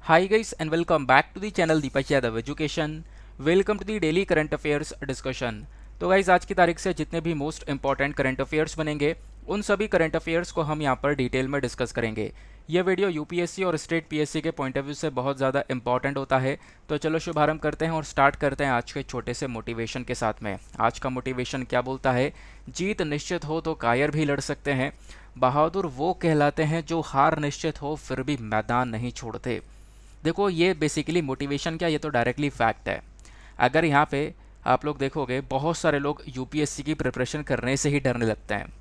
Hi guys and welcome back to the channel Deepak Yadav education. Welcome to the daily current affairs discussion. तो guys आज की तारीख से जितने भी मोस्ट इंपॉर्टेंट करंट अफेयर्स बनेंगे उन सभी करंट अफेयर्स को हम यहाँ पर डिटेल में डिस्कस करेंगे। यह वीडियो यूपीएससी और स्टेट पीएससी के पॉइंट ऑफ व्यू से बहुत ज़्यादा इंपॉर्टेंट होता है। तो चलो शुभारंभ करते हैं और स्टार्ट करते हैं आज के छोटे से मोटिवेशन के साथ में। आज का मोटिवेशन क्या बोलता है? जीत निश्चित हो तो कायर भी लड़ सकते हैं, बहादुर वो कहलाते हैं जो हार निश्चित हो फिर भी मैदान नहीं छोड़ते। देखो ये बेसिकली मोटिवेशन क्या, ये तो डायरेक्टली फैक्ट है। अगर यहाँ पे आप लोग देखोगे बहुत सारे लोग यूपीएससी की प्रिपरेशन करने से ही डरने लगते हैं।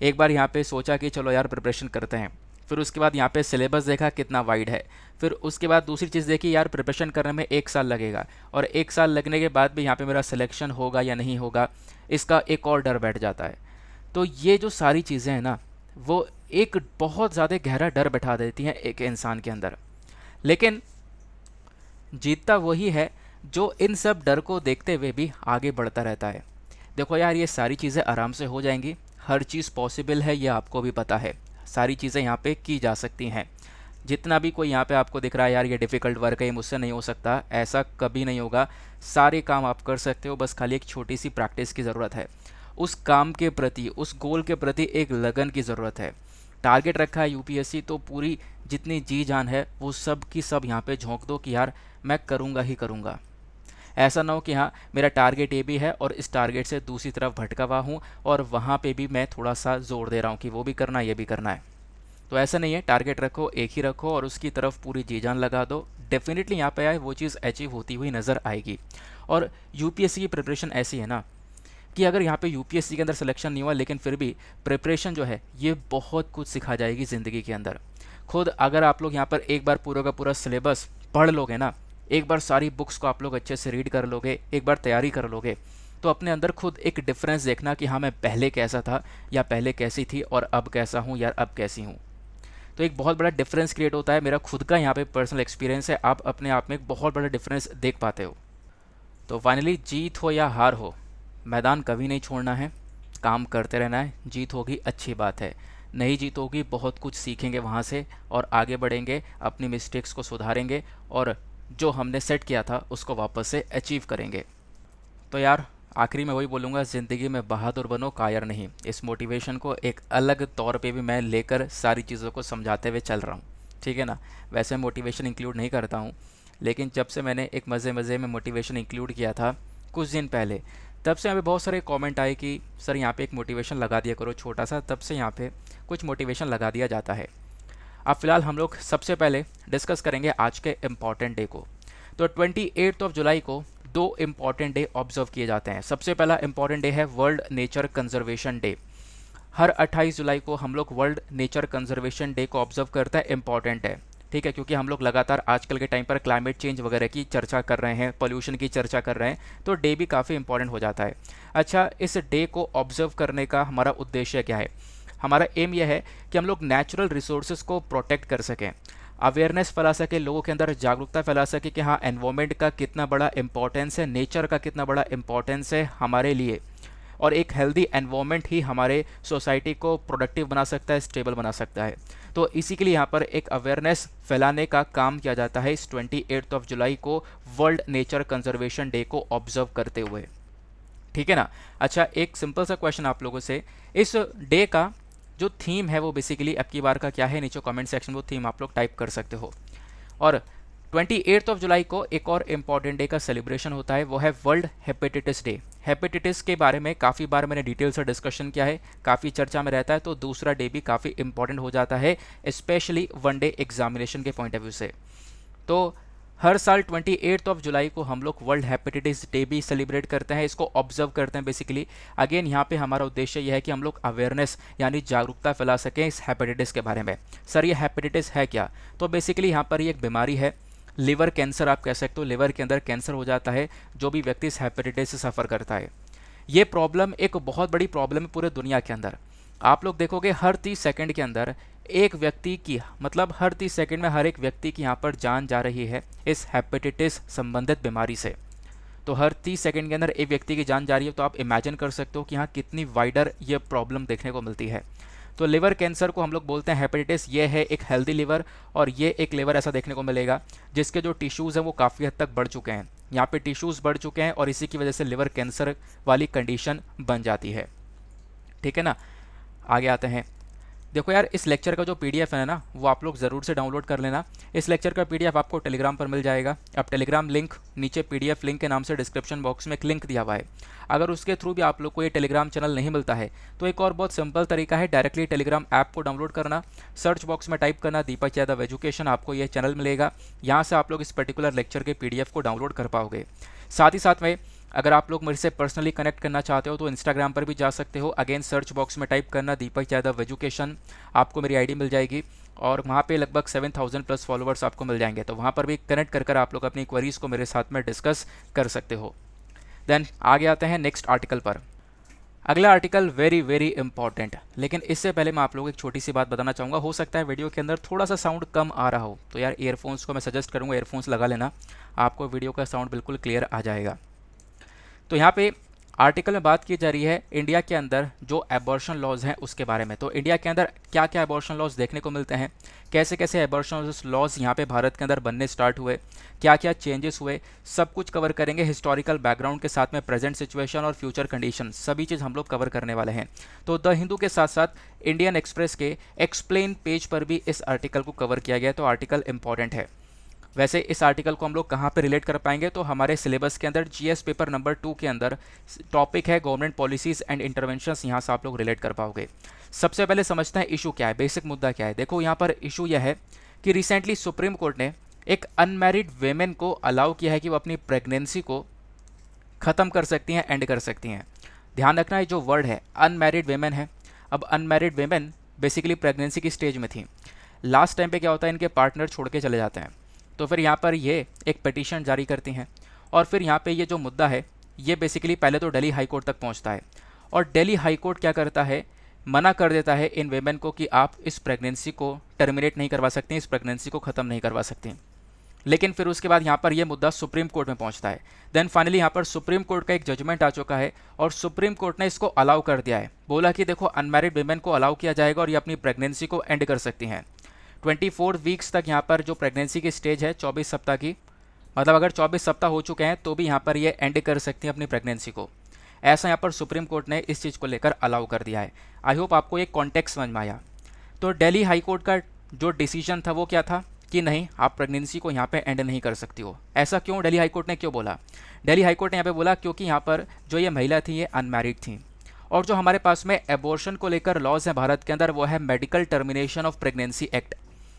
एक बार यहाँ पे सोचा कि चलो यार प्रिपरेशन करते हैं, फिर उसके बाद यहाँ पे सिलेबस देखा कितना वाइड है, फिर उसके बाद दूसरी चीज़ देखी यार प्रिपरेशन करने में 1 साल लगेगा, और 1 साल लगने के बाद भी यहाँ पे मेरा सिलेक्शन होगा या नहीं होगा, इसका एक और डर बैठ जाता है। तो ये जो सारी चीज़ें हैं ना, वो एक बहुत ज़्यादा गहरा डर बैठा देती हैं एक इंसान के अंदर। लेकिन जीतता वही है जो इन सब डर को देखते हुए भी आगे बढ़ता रहता है। देखो यार ये सारी चीज़ें आराम से हो जाएंगी, हर चीज़ पॉसिबल है, ये आपको भी पता है। सारी चीज़ें यहाँ पे की जा सकती हैं। जितना भी कोई यहाँ पे आपको दिख रहा है यार ये डिफ़िकल्ट वर्क है, ये मुझसे नहीं हो सकता, ऐसा कभी नहीं होगा। सारे काम आप कर सकते हो, बस खाली एक छोटी सी प्रैक्टिस की ज़रूरत है। उस काम के प्रति, उस गोल के प्रति एक लगन की ज़रूरत है। टारगेट रखा है यूपीएससी, तो पूरी जितनी जी जान है वो सब की सब यहाँ पे झोंक दो कि यार मैं करूँगा ही करूँगा। ऐसा ना हो कि हाँ मेरा टारगेट ये भी है और इस टारगेट से दूसरी तरफ भटका हुआ हूँ और वहाँ पे भी मैं थोड़ा सा जोर दे रहा हूँ कि वो भी करना है ये भी करना है। तो ऐसा नहीं है, टारगेट रखो, एक ही रखो और उसकी तरफ पूरी जी जान लगा दो। डेफिनेटली यहाँ पे आए वो चीज़ अचीव होती हुई नज़र आएगी। और यूपीएससी की प्रिपरेशन ऐसी है ना कि अगर यहाँ पे यूपीएससी के अंदर सिलेक्शन नहीं हुआ लेकिन फिर भी प्रिपरेशन जो है ये बहुत कुछ सिखा जाएगी ज़िंदगी के अंदर। खुद अगर आप लोग यहाँ पर एक बार पूरा का पूरा सिलेबस पढ़ लोगे ना, एक बार सारी बुक्स को आप लोग अच्छे से रीड कर लोगे, एक बार तैयारी कर लोगे, तो अपने अंदर खुद एक डिफरेंस देखना कि हाँ मैं पहले कैसा था या पहले कैसी थी और अब कैसा हूँ या अब कैसी हूँ। तो एक बहुत बड़ा डिफरेंस क्रिएट होता है। मेरा खुद का यहाँ पे पर्सनल एक्सपीरियंस है, आप अपने आप में एक बहुत बड़ा डिफरेंस देख पाते हो। तो फाइनली जीत हो या हार हो, मैदान कभी नहीं छोड़ना है, काम करते रहना है। जीत होगी अच्छी बात है, नहीं जीत होगी बहुत कुछ सीखेंगे वहाँ से और आगे बढ़ेंगे, अपनी मिस्टेक्स को सुधारेंगे और जो हमने सेट किया था उसको वापस से अचीव करेंगे। तो यार आखिरी में वही बोलूँगा, ज़िंदगी में बहादुर बनो, कायर नहीं। इस मोटिवेशन को एक अलग तौर पे भी मैं लेकर सारी चीज़ों को समझाते हुए चल रहा हूँ, ठीक है ना। वैसे मोटिवेशन इंक्लूड नहीं करता हूँ, लेकिन जब से मैंने एक मज़े मज़े में मोटिवेशन इंक्लूड किया था कुछ दिन पहले, तब से यहाँ पे बहुत सारे कमेंट आए कि सर यहाँ पे एक मोटिवेशन लगा दिया करो छोटा सा, तब से यहाँ पे कुछ मोटिवेशन लगा दिया जाता है। अब फिलहाल हम लोग सबसे पहले डिस्कस करेंगे आज के इम्पॉर्टेंट डे को। तो 28 जुलाई को दो इम्पॉर्टेंट डे ऑब्जर्व किए जाते हैं। सबसे पहला इम्पॉर्टेंट डे है वर्ल्ड नेचर कंजर्वेशन डे। हर 28 जुलाई को हम लोग वर्ल्ड नेचर कंजर्वेशन डे को ऑब्जर्व करते हैं, इम्पॉर्टेंट है, ठीक है, क्योंकि हम लोग लगातार आजकल के टाइम पर क्लाइमेट चेंज वगैरह की चर्चा कर रहे हैं, पोल्यूशन की चर्चा कर रहे हैं, तो डे भी काफ़ी इंपॉर्टेंट हो जाता है। अच्छा, इस डे को ऑब्जर्व करने का हमारा उद्देश्य क्या है? हमारा एम यह है कि हम लोग नेचुरल रिसोर्सेज को प्रोटेक्ट कर सकें, अवेयरनेस फैला सके, लोगों के अंदर जागरूकता फैला सके कि हाँ एनवायरनमेंट का कितना बड़ा इंपॉर्टेंस है, नेचर का कितना बड़ा इंपॉर्टेंस है हमारे लिए, और एक हेल्दी एनवायरनमेंट ही हमारे सोसाइटी को प्रोडक्टिव बना सकता है, स्टेबल बना सकता है। तो इसी के लिए यहाँ पर एक अवेयरनेस फैलाने का काम किया जाता है इस 28 जुलाई को वर्ल्ड नेचर कंजर्वेशन डे को ऑब्जर्व करते हुए, ठीक है ना। अच्छा, एक सिंपल सा क्वेश्चन आप लोगों से, इस डे का जो थीम है वो बेसिकली अब की बार का क्या है, नीचे कमेंट सेक्शन में वो थीम आप लोग टाइप कर सकते हो। और 28 जुलाई को एक और इम्पॉर्टेंट डे का सेलिब्रेशन होता है, वो है वर्ल्ड हेपेटाइटिस डे। हेपेटाइटिस के बारे में काफ़ी बार मैंने डिटेल से डिस्कशन किया है, काफ़ी चर्चा में रहता है, तो दूसरा डे भी काफ़ी इंपॉर्टेंट हो जाता है, स्पेशली वन डे एग्जामिनेशन के पॉइंट ऑफ व्यू से। तो हर साल 28 जुलाई को हम लोग वर्ल्ड हेपेटाइटिस डे भी सेलिब्रेट करते हैं, इसको ऑब्जर्व करते हैं बेसिकली। अगेन यहाँ पे हमारा उद्देश्य यह है कि हम लोग अवेयरनेस यानी जागरूकता फैला सकें इस हेपेटाइटिस के बारे में। सर ये हेपेटाइटिस है क्या? तो बेसिकली यहाँ पर ये एक बीमारी है, लिवर कैंसर आप कह सकते हो, लिवर के अंदर कैंसर हो जाता है जो भी व्यक्ति इस हेपेटाइटिस से सफ़र करता है। ये प्रॉब्लम एक बहुत बड़ी प्रॉब्लम है पूरे दुनिया के अंदर। आप लोग देखोगे हर 30 सेकंड के अंदर एक व्यक्ति की, मतलब हर 30 सेकंड में हर एक व्यक्ति की यहाँ पर जान जा रही है इस हेपेटाइटिस संबंधित बीमारी से। तो हर 30 सेकंड के अंदर एक व्यक्ति की जान जा रही है, तो आप इमेजिन कर सकते हो कि यहाँ कितनी वाइडर ये प्रॉब्लम देखने को मिलती है। तो लिवर कैंसर को हम लोग बोलते हैं हेपेटाइटिस, ये है एक हेल्दी लिवर, और ये एक लिवर ऐसा देखने को मिलेगा जिसके जो टिश्यूज़ हैं वो काफ़ी हद तक बढ़ चुके हैं। यहाँ पे टिश्यूज़ बढ़ चुके हैं और इसी की वजह से लिवर कैंसर वाली कंडीशन बन जाती है। ठीक है ना, आगे आते हैं। देखो यार, इस लेक्चर का जो पीडीएफ है ना, वो आप लोग ज़रूर से डाउनलोड कर लेना। इस लेक्चर का पीडीएफ आपको टेलीग्राम पर मिल जाएगा। अब टेलीग्राम लिंक नीचे पीडीएफ लिंक के नाम से डिस्क्रिप्शन बॉक्स में एक लिंक दिया हुआ है। अगर उसके थ्रू भी आप लोग को ये टेलीग्राम चैनल नहीं मिलता है तो एक और बहुत सिंपल तरीका है, डायरेक्टली टेलीग्राम ऐप को डाउनलोड करना, सर्च बॉक्स में टाइप करना दीपक यादव एजुकेशन, आपको ये चैनल मिलेगा। यहाँ से आप लोग इस पर्टिकुलर लेक्चर के पीडीएफ को डाउनलोड कर पाओगे। साथ ही साथ में अगर आप लोग मेरे से पर्सनली कनेक्ट करना चाहते हो तो इंस्टाग्राम पर भी जा सकते हो। अगेन सर्च बॉक्स में टाइप करना दीपक यादव एजुकेशन, आपको मेरी आईडी मिल जाएगी और वहाँ पे लगभग 7000 प्लस फॉलोअर्स आपको मिल जाएंगे। तो वहाँ पर भी कनेक्ट कर आप लोग अपनी क्वेरीज को मेरे साथ में डिस्कस कर सकते हो। देन आगे आते हैं नेक्स्ट आर्टिकल पर। अगला आर्टिकल वेरी वेरी इंपॉर्टेंट, लेकिन इससे पहले मैं आप लोगों को एक छोटी सी बात बताना चाहूँगा। हो सकता है वीडियो के अंदर थोड़ा सा साउंड कम आ रहा हो, तो यार ईयरफोन्स को मैं सजेस्ट करूँगा ईयरफोन्स लगा लेना, आपको वीडियो का साउंड बिल्कुल क्लियर आ जाएगा। तो यहाँ पे आर्टिकल में बात की जा रही है इंडिया के अंदर जो एबॉर्शन लॉज हैं उसके बारे में। तो इंडिया के अंदर क्या क्या एबॉर्शन लॉज देखने को मिलते हैं, कैसे कैसे एबॉर्शन लॉज यहाँ पे भारत के अंदर बनने स्टार्ट हुए, क्या क्या चेंजेस हुए, सब कुछ कवर करेंगे। हिस्टोरिकल बैकग्राउंड के साथ में प्रेजेंट सिचुएशन और फ्यूचर कंडीशन, सभी चीज़ हम लोग कवर करने वाले हैं। तो द हिंदू के साथ साथ इंडियन एक्सप्रेस के एक्सप्लेन पेज पर भी इस आर्टिकल को कवर किया गया है, तो आर्टिकल इंपॉर्टेंट है। वैसे इस आर्टिकल को हम लोग कहाँ पे रिलेट कर पाएंगे, तो हमारे सिलेबस के अंदर जीएस पेपर नंबर 2 के अंदर टॉपिक है गवर्नमेंट पॉलिसीज़ एंड इंटरवेंशंस, यहाँ से आप लोग रिलेट कर पाओगे। सबसे पहले समझते हैं इशू क्या है, बेसिक मुद्दा क्या है। देखो यहाँ पर इशू यह है कि रिसेंटली सुप्रीम कोर्ट ने एक अनमैरिड वेमेन को अलाउ किया है कि वो अपनी प्रेगनेंसी को ख़त्म कर सकती हैं, एंड कर सकती हैं। ध्यान रखना है जो वर्ड है अनमैरिड वेमेन है। अब अनमैरिड वेमेन बेसिकली प्रेगनेंसी की स्टेज में थी। लास्ट टाइम पे क्या होता है, इनके पार्टनर छोड़ के चले जाते हैं, तो फिर यहाँ पर ये एक पिटीशन जारी करती हैं और फिर यहाँ पे ये जो मुद्दा है ये बेसिकली पहले तो दिल्ली हाई कोर्ट तक पहुँचता है और दिल्ली हाई कोर्ट क्या करता है, मना कर देता है इन वेमेन को कि आप इस प्रेगनेंसी को टर्मिनेट नहीं करवा सकते, इस प्रेगनेंसी को ख़त्म नहीं करवा सकते। लेकिन फिर उसके बाद यहाँ पर ये मुद्दा सुप्रीम कोर्ट में पहुँचता है। देन फाइनली यहाँ पर सुप्रीम कोर्ट का एक जजमेंट आ चुका है और सुप्रीम कोर्ट ने इसको अलाउ कर दिया है। बोला कि देखो अनमैरिड वेमेन को अलाउ किया जाएगा और ये अपनी प्रेगनेंसी को एंड कर सकती हैं। 24 वीक्स तक यहाँ पर जो प्रेगनेंसी की स्टेज है 24 सप्ताह की, मतलब अगर 24 सप्ताह हो चुके हैं तो भी यहाँ पर ये एंड कर सकती हैं अपनी प्रेगनेंसी को। ऐसा यहाँ पर सुप्रीम कोर्ट ने इस चीज़ को लेकर अलाउ कर दिया है। आई होप आपको एक कॉन्टेक्स्ट समझ में आया। तो दिल्ली हाई कोर्ट का जो डिसीजन था वो क्या था कि नहीं, आप प्रेगनेंसी को यहाँ पे एंड नहीं कर सकती हो। ऐसा क्यों, दिल्ली हाई कोर्ट ने क्यों बोला? दिल्ली हाई कोर्ट ने यहाँ पे बोला क्योंकि यहाँ पर जो ये महिला थी ये अनमैरिड थी और जो हमारे पास में एबॉर्शन को लेकर लॉज है भारत के अंदर वो है medical termination of pregnancy act.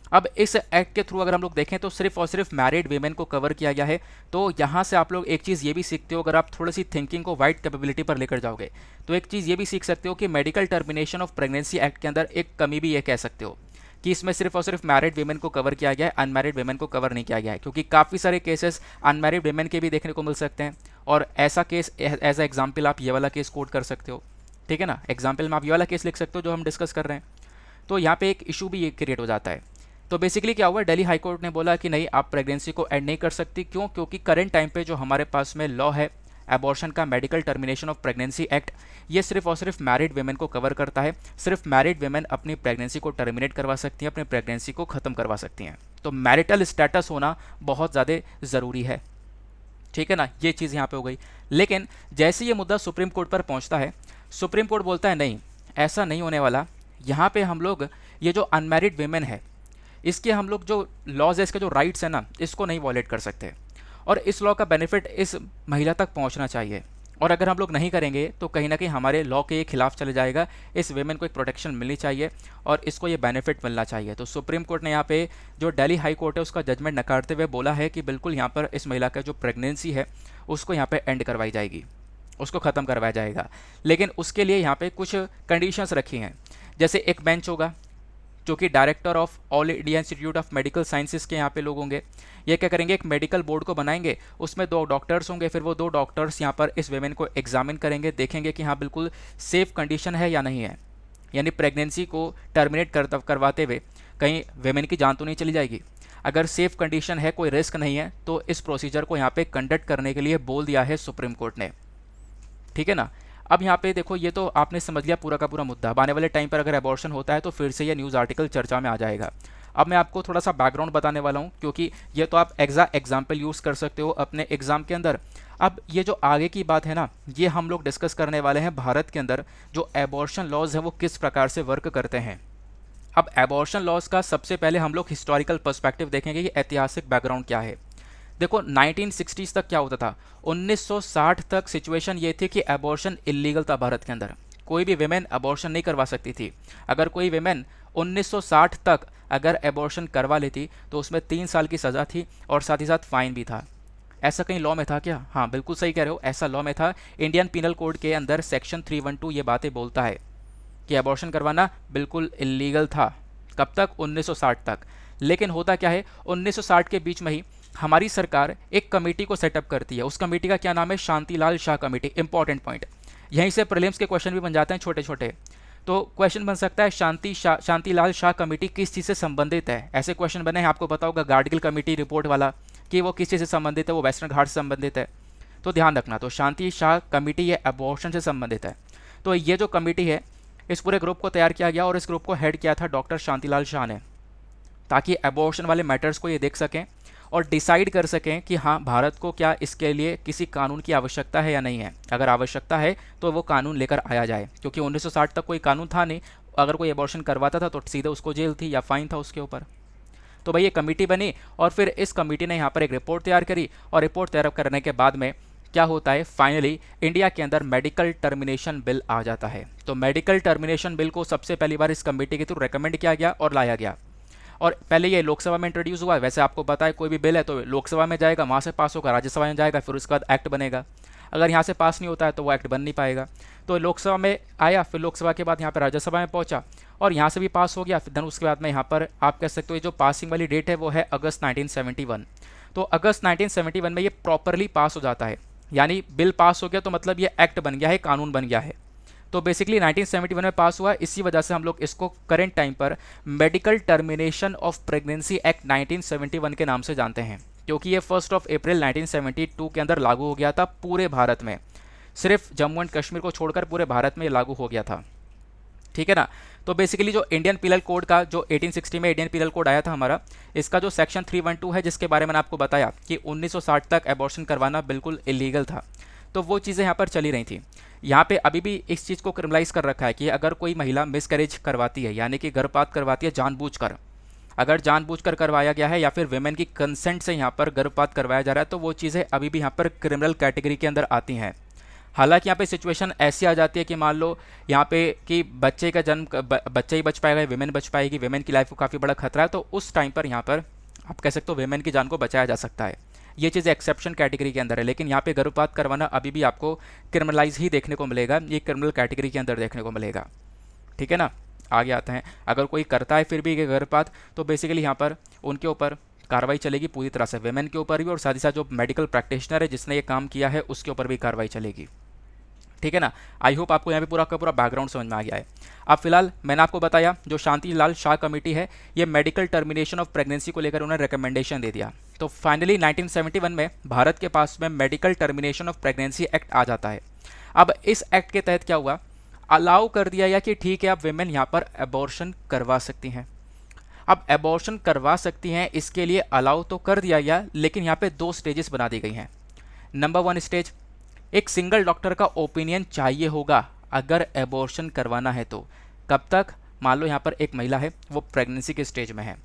अब इस एक्ट के थ्रू अगर हम लोग देखें तो सिर्फ और सिर्फ मैरिड वीमेन को कवर किया गया है। तो यहाँ से आप लोग एक चीज़ ये भी सीखते हो, अगर आप थोड़ी सी थिंकिंग को वाइड कैपेबिलिटी पर लेकर जाओगे तो एक चीज़ ये भी सीख सकते हो कि medical termination of pregnancy act के अंदर एक कमी भी ये कह सकते हो कि इसमें सिर्फ और सिर्फ मैरिड वीमेन को कवर किया गया है, अनमैरिड वीमेन को कवर नहीं किया गया है, क्योंकि काफ़ी सारे केसेस अनमैरिड वीमेन के भी देखने को मिल सकते हैं। और ऐसा केस एज ए एग्जाम्पल आप ये वाला केस कोट कर सकते हो, ठीक है ना। एग्जाम्पल में आप ये वाला केस लिख सकते हो जो हम डिस्कस कर रहे हैं। तो यहाँ पे एक इशू भी ये क्रिएट हो जाता है। तो बेसिकली क्या हुआ, दिल्ली हाई कोर्ट ने बोला कि नहीं, आप प्रेगनेंसी को एंड नहीं कर सकती। क्यों? क्योंकि करंट टाइम पे जो हमारे पास में लॉ है एबॉर्शन का, medical termination of pregnancy act, ये सिर्फ और सिर्फ मैरिड वेमेन को कवर करता है। सिर्फ मैरिड वेमेन अपनी प्रेगनेंसी को टर्मिनेट करवा सकती हैं, अपनी प्रेगनेंसी को ख़त्म करवा सकती हैं। तो मैरिटल स्टेटस होना बहुत ज़्यादा ज़रूरी है, ठीक है ना। ये चीज़ यहाँ पे हो गई। लेकिन जैसे ये मुद्दा सुप्रीम कोर्ट पर पहुँचता है, सुप्रीम कोर्ट बोलता है नहीं, ऐसा नहीं होने वाला। यहाँ पे हम लोग ये जो अनमैरिड वेमेन है इसके हम लोग जो लॉज है, इसके जो राइट्स है ना, इसको नहीं वॉलेट कर सकते और इस लॉ का बेनिफिट इस महिला तक पहुंचना चाहिए। और अगर हम लोग नहीं करेंगे तो कहीं ना कहीं हमारे लॉ के खिलाफ चले जाएगा। इस वेमेन को एक प्रोटेक्शन मिलनी चाहिए और इसको ये बेनिफिट मिलना चाहिए। तो सुप्रीम कोर्ट ने यहाँ पे जो दिल्ली हाई कोर्ट है उसका जजमेंट नकारते हुए बोला है कि बिल्कुल यहाँ पर इस महिला का जो प्रेगनेंसी है उसको यहाँ पे एंड करवाई जाएगी, उसको ख़त्म करवाया जाएगा। लेकिन उसके लिए यहाँ पे कुछ कंडीशंस रखी हैं। जैसे एक बेंच होगा जो कि director of all India institute of medical sciences के यहाँ पे लोग होंगे। ये क्या करेंगे, एक मेडिकल बोर्ड को बनाएंगे, उसमें 2 डॉक्टर्स होंगे। फिर वो 2 डॉक्टर्स यहाँ पर इस वेमेन को एग्जामिन करेंगे, देखेंगे कि हाँ बिल्कुल सेफ कंडीशन है या नहीं है, यानी प्रेगनेंसी को टर्मिनेट करवाते हुए कहीं वेमेन की जान तो नहीं चली जाएगी। अगर सेफ कंडीशन है, कोई रिस्क नहीं है, तो इस प्रोसीजर को यहाँ पे कंडक्ट करने के लिए बोल दिया है सुप्रीम कोर्ट ने, ठीक है ना। अब यहाँ पे देखो, ये तो आपने समझ लिया पूरा का पूरा मुद्दा। अब आने वाले टाइम पर अगर एबॉर्शन होता है तो फिर से ये न्यूज़ आर्टिकल चर्चा में आ जाएगा। अब मैं आपको थोड़ा सा बैकग्राउंड बताने वाला हूँ, क्योंकि ये तो आप एग्जाम्पल यूज़ कर सकते हो अपने एग्जाम के अंदर। अब ये जो आगे की बात है ना, ये हम लोग डिस्कस करने वाले हैं भारत के अंदर जो एबॉर्शन लॉज हैं वो किस प्रकार से वर्क करते हैं। अब एबॉर्शन लॉज का सबसे पहले हम लोग हिस्टोरिकल पर्सपेक्टिव देखेंगे कि ऐतिहासिक बैकग्राउंड क्या है। देखो 1960s तक क्या होता था, 1960 तक सिचुएशन ये थी कि एबॉर्शन इलीगल था भारत के अंदर। कोई भी विमेन अबॉर्शन नहीं करवा सकती थी। अगर कोई विमेन 1960 तक अगर एबॉर्शन करवा लेती तो उसमें 3 साल की सज़ा थी और साथ ही साथ फाइन भी था। ऐसा कहीं लॉ में था क्या? हाँ बिल्कुल सही कह रहे हो, ऐसा लॉ में था। इंडियन पीनल कोड के अंदर सेक्शन 312 ये बातें बोलता है कि एबॉर्शन करवाना बिल्कुल इलीगल था। कब तक? 1960 तक। लेकिन होता क्या है, 1960 के बीच में ही हमारी सरकार एक कमेटी को सेटअप करती है। उस कमेटी का क्या नाम है? Shantilal Shah committee. Important point, यहीं से प्रीलिम्स के क्वेश्चन भी बन जाते हैं छोटे छोटे। तो क्वेश्चन बन सकता है शांतिलाल शाह कमेटी किस चीज़ से संबंधित है। ऐसे क्वेश्चन बने हैं, आपको पता होगा गाडगिल कमेटी रिपोर्ट वाला, कि वो किस चीज़ से संबंधित है, वो वेस्टर्न घाट से संबंधित है। तो ध्यान रखना, तो शांति शाह कमेटी ये एबॉर्शन से संबंधित है। तो ये जो कमेटी है, इस पूरे ग्रुप को तैयार किया गया और इस ग्रुप को हेड किया था डॉक्टर शांतिलाल शाह ने, ताकि एबॉर्शन वाले मैटर्स को ये देख सकें और डिसाइड कर सकें कि हाँ भारत को क्या इसके लिए किसी कानून की आवश्यकता है या नहीं है। अगर आवश्यकता है तो वो कानून लेकर आया जाए, क्योंकि 1960 तक कोई कानून था नहीं। अगर कोई एबॉर्शन करवाता था तो सीधे उसको जेल थी या फाइन था उसके ऊपर। तो भाई ये कमेटी बनी और फिर इस कमेटी ने यहाँ पर एक रिपोर्ट तैयार करी और रिपोर्ट तैयार करने के बाद में क्या होता है, फाइनली इंडिया के अंदर मेडिकल टर्मिनेशन बिल आ जाता है। तो मेडिकल टर्मिनेशन बिल को सबसे पहली बार इस कमेटी के थ्रू रेकमेंड किया गया और लाया गया। और पहले ये लोकसभा में इंट्रोड्यूस हुआ। वैसे आपको पता है कोई भी बिल है तो लोकसभा में जाएगा, वहाँ से पास होगा, राज्यसभा में जाएगा, फिर उसके बाद एक्ट बनेगा। अगर यहाँ से पास नहीं होता है तो वो एक्ट बन नहीं पाएगा। तो लोकसभा में आया, फिर लोकसभा के बाद यहाँ पर राज्यसभा में पहुँचा और यहाँ से भी पास हो गया। फिर धन उसके बाद में यहाँ पर आप कह सकते हो ये जो पासिंग वाली डेट है वो है अगस्त 1971। तो अगस्त 1971 में ये प्रॉपरली पास हो जाता है, यानी बिल पास हो गया तो मतलब ये एक्ट बन गया है, कानून बन गया है। तो बेसिकली 1971 में पास हुआ। इसी वजह से हम लोग इसको करंट टाइम पर medical termination of pregnancy act 1971 के नाम से जानते हैं, क्योंकि ये 1 अप्रैल 1972 के अंदर लागू हो गया था पूरे भारत में। सिर्फ जम्मू एंड कश्मीर को छोड़कर पूरे भारत में लागू हो गया था। ठीक है ना। तो बेसिकली जो इंडियन पीनल कोड का जो 1860 में इंडियन पीनल कोड आया था हमारा, इसका जो सेक्शन 312 है, जिसके बारे में मैंने आपको बताया कि 1960 तक एबॉर्शन करवाना बिल्कुल इलीगल था, तो वो चीज़ें यहाँ पर चली रही थी। यहाँ पे अभी भी इस चीज़ को क्रिमिनलाइज कर रखा है कि अगर कोई महिला मिसकैरेज करवाती है, यानी कि गर्भपात करवाती है जानबूझकर, अगर जानबूझकर करवाया गया है या फिर विमेन की कंसेंट से यहाँ पर गर्भपात करवाया जा रहा है, तो वो चीज़ें अभी भी यहाँ पर क्रिमिनल कैटेगरी के अंदर आती हैं। हालांकि यहाँ पे सिचुएशन ऐसी आ जाती है कि मान लो यहाँ पे कि बच्चे का जन्म बच्चा ही बच पाएगा, विमेन बच पाएगी, विमेन की लाइफ को काफ़ी बड़ा खतरा है, तो उस टाइम पर यहाँ पर आप कह सकते हो विमेन की जान को बचाया जा सकता है। ये चीज़ एक्सेप्शन कैटेगरी के अंदर है, लेकिन यहाँ पे गर्भपात करवाना अभी भी आपको क्रिमिनलाइज ही देखने को मिलेगा, ये क्रिमिनल कैटेगरी के अंदर देखने को मिलेगा। ठीक है ना। आगे आते हैं, अगर कोई करता है फिर भी ये गर्भपात, तो बेसिकली यहाँ पर उनके ऊपर कार्रवाई चलेगी पूरी तरह से, वेमेन के ऊपर भी और साथ ही साथ जो मेडिकल प्रैक्टिशनर है जिसने ये काम किया है उसके ऊपर भी कार्रवाई चलेगी। ठीक है ना। आई होप आपको यहाँ पे पूरा का पूरा बैकग्राउंड समझ में आ गया है। अब फिलहाल मैंने आपको बताया जो शांतिलाल शाह कमेटी है, ये मेडिकल टर्मिनेशन ऑफ प्रेगनेंसी को लेकर उन्होंने रिकमेंडेशन दे दिया। तो फाइनली 1971 में भारत के पास में medical termination of pregnancy act आ जाता है। अब इस एक्ट के तहत क्या हुआ, अलाउ कर दिया गया कि ठीक है अब वेमेन यहाँ पर एबॉर्शन करवा सकती हैं। अब एबॉर्शन करवा सकती हैं इसके लिए अलाउ तो कर दिया गया, लेकिन यहाँ पे 2 स्टेजेस बना दी गई हैं। नंबर 1 स्टेज, एक सिंगल डॉक्टर का ओपिनियन चाहिए होगा अगर एबॉर्शन करवाना है तो। कब तक? मान लो यहाँ पर एक महिला है, वो प्रेगनेंसी के स्टेज में है,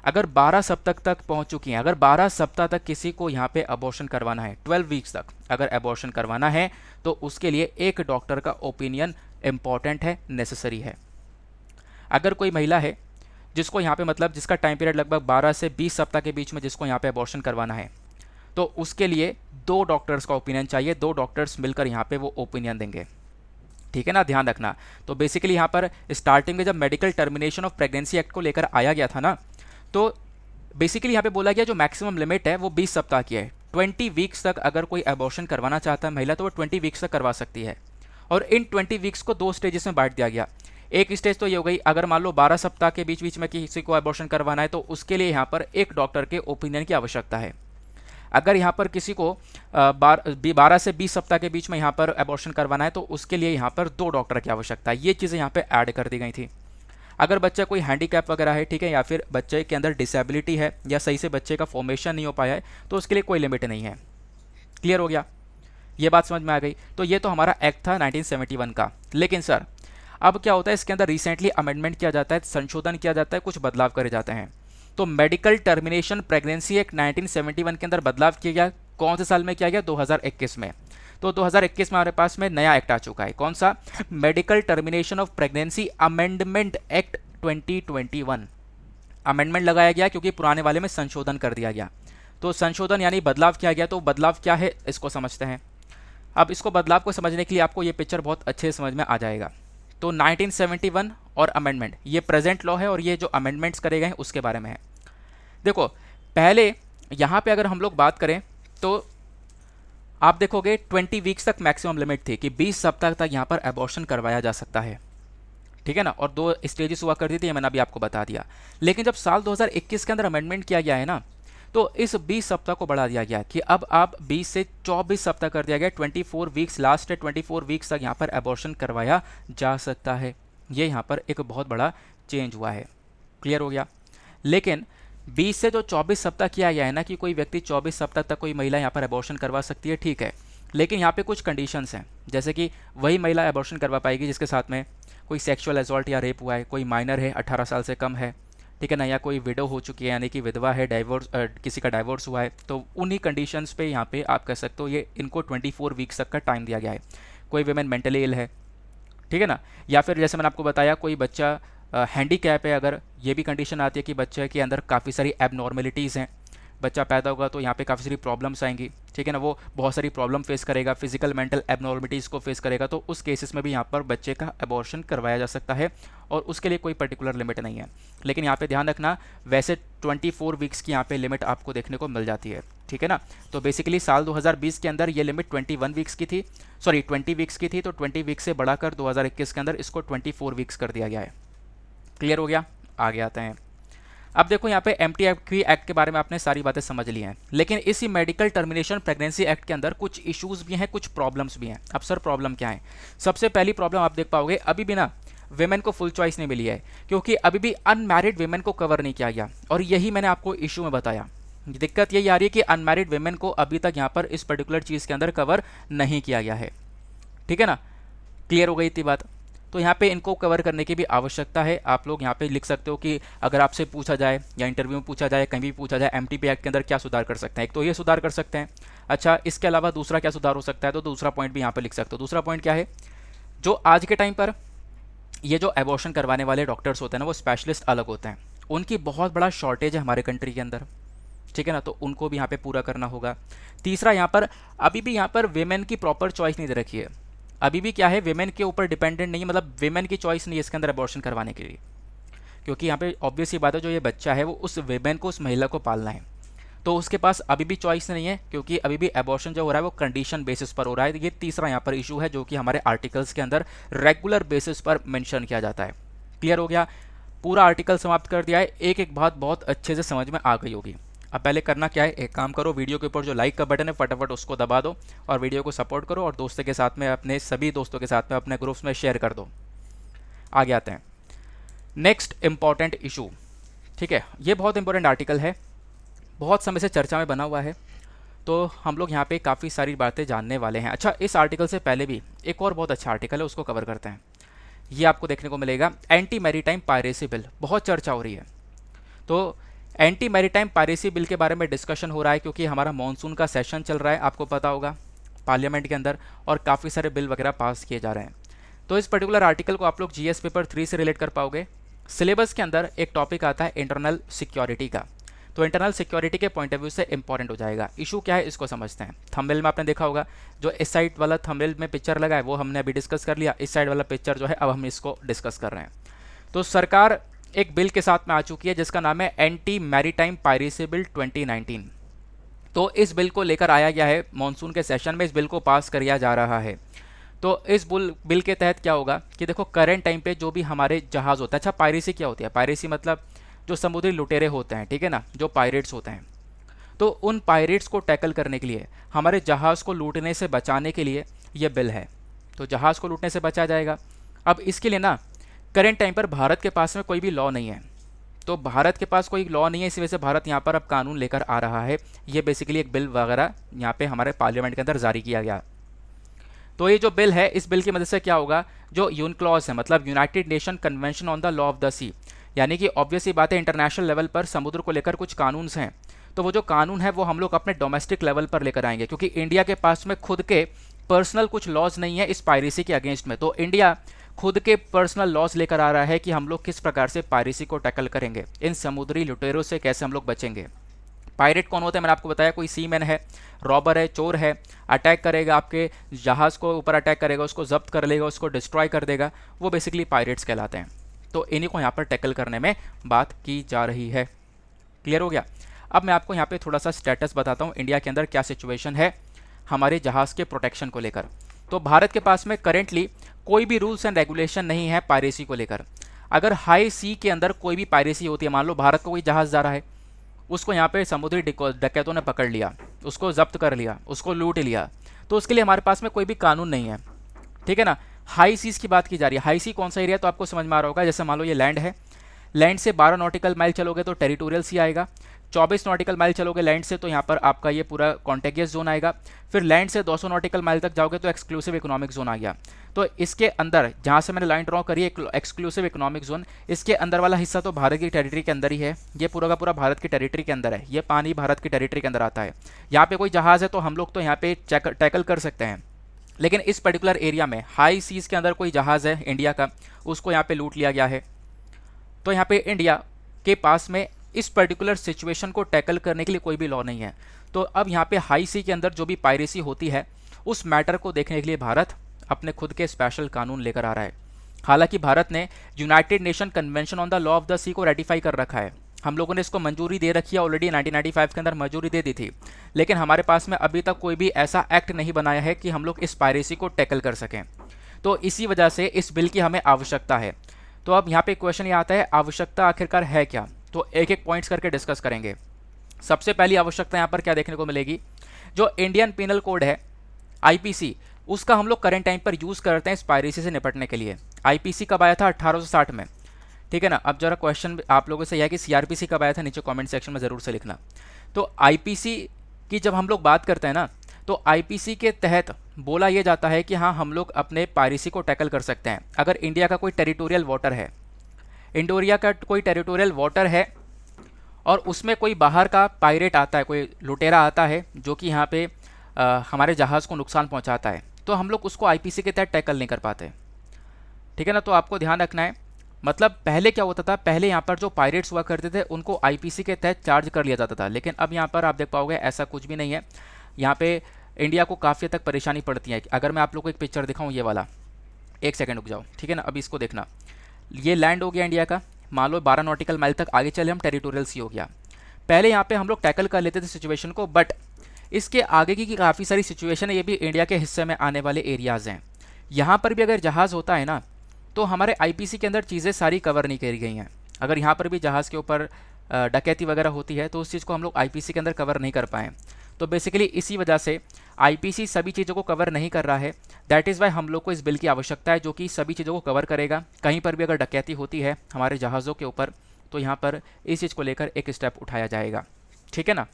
अगर 12 सप्ताह तक पहुँच चुकी हैं, अगर 12 सप्ताह तक किसी को यहाँ पे एबॉर्शन करवाना है, 12 वीक्स तक अगर एबॉर्शन करवाना है, तो उसके लिए एक डॉक्टर का ओपिनियन इम्पॉर्टेंट है, नेसेसरी है। अगर कोई महिला है जिसको यहाँ पे मतलब जिसका टाइम पीरियड लगभग 12 से 20 सप्ताह के बीच में जिसको यहाँ पे एबॉर्शन करवाना है, तो उसके लिए 2 डॉक्टर्स का ओपिनियन चाहिए, 2 डॉक्टर्स मिलकर यहाँ पे वो ओपिनियन देंगे। ठीक है ना, ध्यान रखना। तो बेसिकली यहाँ पर स्टार्टिंग में जब medical termination of pregnancy act को लेकर आया गया था ना, तो बेसिकली यहाँ पे बोला गया जो मैक्सिमम लिमिट है वो 20 सप्ताह की है। 20 वीक्स तक अगर कोई एबॉर्शन करवाना चाहता है महिला, तो वो 20 वीक्स तक करवा सकती है। और इन 20 वीक्स को 2 स्टेजेस में बांट दिया गया। एक स्टेज तो ये हो गई, अगर मान लो 12 सप्ताह के बीच बीच में किसी को एबॉर्शन करवाना है, तो उसके लिए यहाँ पर एक डॉक्टर के ओपिनियन की आवश्यकता है। अगर यहाँ पर किसी को 12 से 20 सप्ताह के बीच में यहाँ पर एबॉर्शन करवाना है तो उसके लिए यहाँ पर 2 डॉक्टर की आवश्यकता है। ये चीज़ें यहाँ पे ऐड कर दी गई थी। अगर बच्चा कोई हैंडीकैप वगैरह है, ठीक है, या फिर बच्चे के अंदर डिसेबिलिटी है या सही से बच्चे का फॉर्मेशन नहीं हो पाया है तो उसके लिए कोई लिमिट नहीं है। क्लियर हो गया? ये बात समझ में आ गई। तो ये तो हमारा एक्ट था 1971 का। लेकिन सर अब क्या होता है, इसके अंदर रिसेंटली अमेंडमेंट किया जाता है, संशोधन किया जाता है, कुछ बदलाव करे जाते हैं। तो मेडिकल टर्मिनेशन प्रेगनेंसी एक्ट 1971 के अंदर बदलाव किया गया। कौन से साल में किया गया? 2021 में। तो 2021 में हमारे पास में नया एक्ट आ चुका है। कौन सा? Medical termination of pregnancy amendment act 2021। Amendment लगाया गया क्योंकि पुराने वाले में संशोधन कर दिया गया। तो संशोधन यानी बदलाव किया गया। तो बदलाव क्या है इसको समझते हैं। अब इसको बदलाव को समझने के लिए आपको ये पिक्चर बहुत अच्छे से समझ में आ जाएगा। तो 1971 और अमेंडमेंट, ये प्रेजेंट लॉ है और ये जो अमेंडमेंट्स करे गए हैं उसके बारे में है। देखो पहले यहाँ पे अगर हम लोग बात करें तो आप देखोगे 20 वीक्स तक मैक्सिमम लिमिट थी कि 20 सप्ताह तक यहाँ पर एबॉर्शन करवाया जा सकता है, ठीक है ना। और 2 स्टेजेस हुआ करती थी, मैंने अभी आपको बता दिया। लेकिन जब साल 2021 के अंदर अमेंडमेंट किया गया है ना, तो इस 20 सप्ताह को बढ़ा दिया गया कि अब आप 20 से 24 सप्ताह कर दिया गया। 24 वीक्स, लास्ट 24 वीक्स तक यहाँ पर एबॉर्शन करवाया जा सकता है। ये यहाँ पर एक बहुत बड़ा चेंज हुआ है। क्लियर हो गया? लेकिन 20 से जो 24 सप्ताह किया गया है ना कि कोई व्यक्ति 24 सप्ताह तक कोई महिला यहाँ पर एबॉर्शन करवा सकती है, ठीक है। लेकिन यहाँ पे कुछ कंडीशंस हैं, जैसे कि वही महिला एबॉर्शन करवा पाएगी जिसके साथ में कोई सेक्सुअल असॉल्ट या रेप हुआ है, कोई माइनर है, 18 साल से कम है, ठीक है ना, या कोई विडो हो चुकी है यानी कि विधवा है, डाइवोर्स किसी का डाइवोर्स हुआ है। तो उन्हीं कंडीशंस पे यहाँ पे आप कह सकते हो ये इनको 24 वीक्स तक का टाइम दिया गया है। कोई विमेन मेंटली इल है, ठीक है ना, या फिर जैसे मैंने आपको बताया कोई बच्चा हैंडीकैप है, अगर ये भी कंडीशन आती है कि बच्चे के अंदर काफ़ी सारी एबनॉर्मेलिटीज़ हैं, बच्चा पैदा होगा तो यहाँ पे काफ़ी सारी प्रॉब्लम्स आएंगी, ठीक है ना, वो बहुत सारी प्रॉब्लम फेस करेगा, फिजिकल मेंटल एबनॉर्मिटीज़ को फेस करेगा, तो उस केसेस में भी यहाँ पर बच्चे का एबॉर्शन करवाया जा सकता है और उसके लिए कोई पर्टिकुलर लिमिट नहीं है। लेकिन यहाँ पे ध्यान रखना, वैसे 24 वीक्स की यहाँ पे लिमिट आपको देखने को मिल जाती है, ठीक है ना। तो बेसिकली साल 2020 के अंदर ये लिमिट 21 वीक्स की थी, सॉरी 20 वीक्स की थी, तो 20 वीक्स से बढ़ाकर 2021 के अंदर इसको 24 वीक्स कर दिया गया है। क्लियर हो गया? आगे आते हैं। अब देखो यहाँ पे एमटी एक्ट के बारे में आपने सारी बातें समझ ली हैं, लेकिन इसी मेडिकल टर्मिनेशन प्रेगनेंसी एक्ट के अंदर कुछ इश्यूज भी हैं, कुछ प्रॉब्लम्स भी हैं। अब सर प्रॉब्लम क्या है? सबसे पहली प्रॉब्लम आप देख पाओगे, अभी भी ना वेमेन को फुल चॉइस नहीं मिली है, क्योंकि अभी भी अनमैरिड वेमेन को कवर नहीं किया गया। और यही मैंने आपको इशू में बताया, दिक्कत यही आ रही है कि अनमैरिड वेमेन को अभी तक यहाँ पर इस पर्टिकुलर चीज़ के अंदर कवर नहीं किया गया है, ठीक है ना। क्लियर हो गई इतनी बात? तो यहाँ पे इनको कवर करने की भी आवश्यकता है। आप लोग यहाँ पे लिख सकते हो कि अगर आपसे पूछा जाए या इंटरव्यू में पूछा जाए, कहीं भी पूछा जाए एमटीपी एक्ट के अंदर क्या सुधार कर सकते हैं, एक तो ये सुधार कर सकते हैं। अच्छा, इसके अलावा दूसरा क्या सुधार हो सकता है, तो दूसरा पॉइंट भी यहाँ पे लिख सकते हो। दूसरा पॉइंट क्या है? जो आज के टाइम पर ये जो एबॉर्शन करवाने वाले डॉक्टर्स होते हैं ना, वो स्पेशलिस्ट अलग होते हैं, उनकी बहुत बड़ा शॉर्टेज है हमारे कंट्री के अंदर, ठीक है ना, तो उनको भी यहाँ पे पूरा करना होगा। तीसरा, यहाँ पर अभी भी यहाँ पर वेमेन की प्रॉपर चॉइस नहीं दे रखी है। अभी भी क्या है, वेमेन के ऊपर डिपेंडेंट नहीं है, मतलब वेमेन की चॉइस नहीं है इसके अंदर एबॉर्शन करवाने के लिए, क्योंकि यहाँ पे ऑब्वियस ही बात है, जो ये बच्चा है वो उस वेमेन को, उस महिला को पालना है, तो उसके पास अभी भी चॉइस नहीं है, क्योंकि अभी भी एबॉर्शन जो हो रहा है वो कंडीशन बेसिस पर हो रहा है। ये तीसरा यहाँ पर इशू है जो कि हमारे आर्टिकल्स के अंदर रेगुलर बेसिस पर मेंशन किया जाता है। क्लियर हो गया? पूरा आर्टिकल समाप्त कर दिया है, एक एक बात बहुत अच्छे से समझ में आ गई होगी। अब पहले करना क्या है, एक काम करो, वीडियो के ऊपर जो लाइक का बटन है फटाफट उसको दबा दो और वीडियो को सपोर्ट करो और दोस्तों के साथ में, अपने सभी दोस्तों के साथ में अपने ग्रुप्स में शेयर कर दो। आगे आते हैं, नेक्स्ट इंपॉर्टेंट इशू, ठीक है, ये बहुत इंपॉर्टेंट आर्टिकल है, बहुत समय से चर्चा में बना हुआ है, तो हम लोग यहाँ पे काफ़ी सारी बातें जानने वाले हैं। अच्छा, इस आर्टिकल से पहले भी एक और बहुत अच्छा आर्टिकल है, उसको कवर करते हैं। ये आपको देखने को मिलेगा, एंटी मैरीटाइम पायरेसी बिल, बहुत चर्चा हो रही है। तो एंटी मैरीटाइम पायरेसी बिल के बारे में डिस्कशन हो रहा है क्योंकि हमारा मॉनसून का सेशन चल रहा है, आपको पता होगा, पार्लियामेंट के अंदर, और काफ़ी सारे बिल वगैरह पास किए जा रहे हैं। तो इस पर्टिकुलर आर्टिकल को आप लोग जीएस पेपर 3 से रिलेट कर पाओगे। सिलेबस के अंदर एक टॉपिक आता है इंटरनल सिक्योरिटी का, तो इंटरनल सिक्योरिटी के पॉइंट ऑफ व्यू से इंपॉर्टेंट हो जाएगा। इशू क्या है इसको समझते हैं। थंबनेल में आपने देखा होगा, जो इस साइड वाला थंबनेल में पिक्चर लगा है वो हमने अभी डिस्कस कर लिया, इस साइड वाला पिक्चर जो है अब हम इसको डिस्कस कर रहे हैं। तो सरकार एक बिल के साथ में आ चुकी है जिसका नाम है एंटी मैरीटाइम पायरेसी बिल 2019। तो इस बिल को लेकर आया गया है, मॉनसून के सेशन में इस बिल को पास किया जा रहा है। तो इस बिल के तहत क्या होगा कि देखो, करेंट टाइम पे जो भी हमारे जहाज़ होता है, अच्छा पायरेसी क्या होती है, पायरेसी मतलब जो समुद्री लुटेरे होते हैं, ठीक है ना, जो पायरेट्स होते हैं, तो उन पायरेट्स को टैकल करने के लिए, हमारे जहाज़ को लूटने से बचाने के लिए ये बिल है। तो जहाज़ को लूटने से बचा जाएगा। अब इसके लिए ना करेंट टाइम पर भारत के पास में कोई भी लॉ नहीं है, तो भारत के पास कोई लॉ नहीं है, इस वजह से भारत यहाँ पर अब कानून लेकर आ रहा है। ये बेसिकली एक बिल वगैरह यहाँ पे हमारे पार्लियामेंट के अंदर जारी किया गया। तो ये जो बिल है, इस बिल की मदद से क्या होगा, जो यूनक्लॉज है मतलब United Nation Convention on the law of the Sea, यानी कि ऑब्वियस ही बात है इंटरनेशनल लेवल पर समुद्र को लेकर कुछ कानून हैं, तो वो जो कानून है वो हम लोग अपने डोमेस्टिक लेवल पर लेकर आएंगे, क्योंकि इंडिया के पास में खुद के पर्सनल कुछ लॉज नहीं है इस पायरेसी के अगेंस्ट में। तो इंडिया खुद के पर्सनल लॉज लेकर आ रहा है कि हम लोग किस प्रकार से पायरेसी को टैकल करेंगे, इन समुद्री लुटेरों से कैसे हम लोग बचेंगे। पायरेट कौन होता है, मैंने आपको बताया, कोई सीमैन है, रॉबर है, चोर है, अटैक करेगा, आपके जहाज़ को ऊपर अटैक करेगा, उसको जब्त कर लेगा, उसको डिस्ट्रॉय कर देगा, वो बेसिकली पायरेट्स कहलाते हैं। तो इन्हीं को यहाँ पर टैकल करने में बात की जा रही है। क्लियर हो गया। अब मैं आपको यहाँ पे थोड़ा सा स्टेटस बताता हूँ, इंडिया के अंदर क्या सिचुएशन है हमारे जहाज़ के प्रोटेक्शन को लेकर। तो भारत के पास में करेंटली कोई भी रूल्स एंड रेगुलेशन नहीं है पायरेसी को लेकर। अगर हाई सी के अंदर कोई भी पायरेसी होती है, मान लो भारत को कोई जहाज़ जा रहा है, उसको यहाँ पे समुद्री डकैतों ने पकड़ लिया, उसको जब्त कर लिया, उसको लूट लिया, तो उसके लिए हमारे पास में कोई भी कानून नहीं है, ठीक है ना। हाई सीज की बात की जा रही है। हाई सी कौन सा एरिया, तो आपको समझ में आ रहा होगा, जैसे मान लो ये लैंड है, लैंड से 12 नॉटिकल माइल चलोगे तो टेरिटोरियल सी आएगा, 24 नॉटिकल माइल चलोगे लैंड से तो यहाँ पर आपका ये पूरा कॉन्टेगियस जोन आएगा, फिर लैंड से 200 नॉटिकल माइल तक जाओगे तो एक्सक्लूसिव इकोनॉमिक जोन आ गया। तो इसके अंदर जहाँ से मैंने लाइन ड्रॉ करी है एक्सक्लूसिव इकोनॉमिक जोन, इसके अंदर वाला हिस्सा तो भारत की टेरिटरी के अंदर ही है, ये पूरा का पूरा भारत की टेरिटरी के अंदर है, ये पानी भारत की टेरिटरी के अंदर आता है। यहाँ पे कोई जहाज़ है तो हम लोग तो यहाँ पे टैकल कर सकते हैं, लेकिन इस पर्टिकुलर एरिया में हाई सीज के अंदर कोई जहाज़ है इंडिया का, उसको यहाँ पे लूट लिया गया है, तो यहाँ पे इंडिया के पास में इस पर्टिकुलर सिचुएशन को टैकल करने के लिए कोई भी लॉ नहीं है। तो अब यहाँ पे हाई सी के अंदर जो भी पायरेसी होती है उस मैटर को देखने के लिए भारत अपने खुद के स्पेशल कानून लेकर आ रहा है। हालांकि भारत ने United Nation Convention on the law of the Sea को रेटिफाई कर रखा है, हम लोगों ने इसको मंजूरी दे रखी है ऑलरेडी, 1995 के अंदर मंजूरी दे दी थी, लेकिन हमारे पास में अभी तक कोई भी ऐसा एक्ट नहीं बनाया है कि हम लोग इस पायरेसी को टैकल कर सकें। तो इसी वजह से इस बिल की हमें आवश्यकता है। तो अब यहाँ पे क्वेश्चन ये आता है, आवश्यकता आखिरकार है क्या, तो एक एक पॉइंट्स करके डिस्कस करेंगे। सबसे पहली आवश्यकता यहाँ पर क्या देखने को मिलेगी, जो इंडियन पिनल कोड है आईपीसी, उसका हम लोग करंट टाइम पर यूज़ करते हैं इस पायरेसी से निपटने के लिए। आईपीसी कब आया था, 1860 में, ठीक है ना। अब जरा क्वेश्चन आप लोगों से यह है कि सीआरपीसी कब आया था, नीचे कमेंट सेक्शन में ज़रूर से लिखना। तो आईपीसी की जब हम लोग बात करते हैं ना, तो आईपीसी के तहत बोला यह जाता है कि हाँ हम लोग अपने पायरेसी को टैकल कर सकते हैं अगर इंडिया का कोई टेरिटोरियल वाटर है, इंडोरिया का कोई टेरिटोरियल वाटर है और उसमें कोई बाहर का पायरेट आता है, कोई लुटेरा आता है जो कि यहाँ पे हमारे जहाज़ को नुकसान पहुँचाता है, तो हम लोग उसको आईपीसी के तहत टैकल नहीं कर पाते, ठीक है ना। तो आपको ध्यान रखना है, मतलब पहले क्या होता था, पहले यहाँ पर जो पायरेट्स हुआ करते थे उनको आईपीसी के तहत चार्ज कर लिया जाता था, लेकिन अब यहाँ पर आप देख पाओगे ऐसा कुछ भी नहीं है। यहाँ पे इंडिया को काफ़ी हद तक परेशानी पड़ती है। अगर मैं आप लोग को एक पिक्चर दिखाऊँ, ये वाला, एक सेकंड रुक जाओ, ठीक है ना। अभी इसको देखना, ये लैंड हो गया इंडिया का, मान लो 12 नॉटिकल माइल तक आगे चले हम, टेरिटोरियल सी हो गया। पहले यहाँ पे हम लोग टैकल कर लेते थे सिचुएशन को, बट इसके आगे की काफ़ी सारी सिचुएशन है, ये भी इंडिया के हिस्से में आने वाले एरियाज़ हैं। यहाँ पर भी अगर जहाज़ होता है ना, तो हमारे आईपीसी के अंदर चीज़ें सारी कवर नहीं करी गई हैं। अगर यहाँ पर भी जहाज़ के ऊपर डकैती वगैरह होती है तो उस चीज़ को हम लोग आईपीसी के अंदर कवर नहीं कर पाएँ। तो बेसिकली इसी वजह से आईपीसी सभी चीज़ों को कवर नहीं कर रहा है। दैट इज़ वाई हम लोग को इस बिल की आवश्यकता है जो कि सभी चीज़ों को कवर करेगा। कहीं पर भी अगर डकैती होती है हमारे जहाज़ों के ऊपर तो यहाँ पर इस चीज़ को लेकर एक स्टेप उठाया जाएगा, ठीक है ना।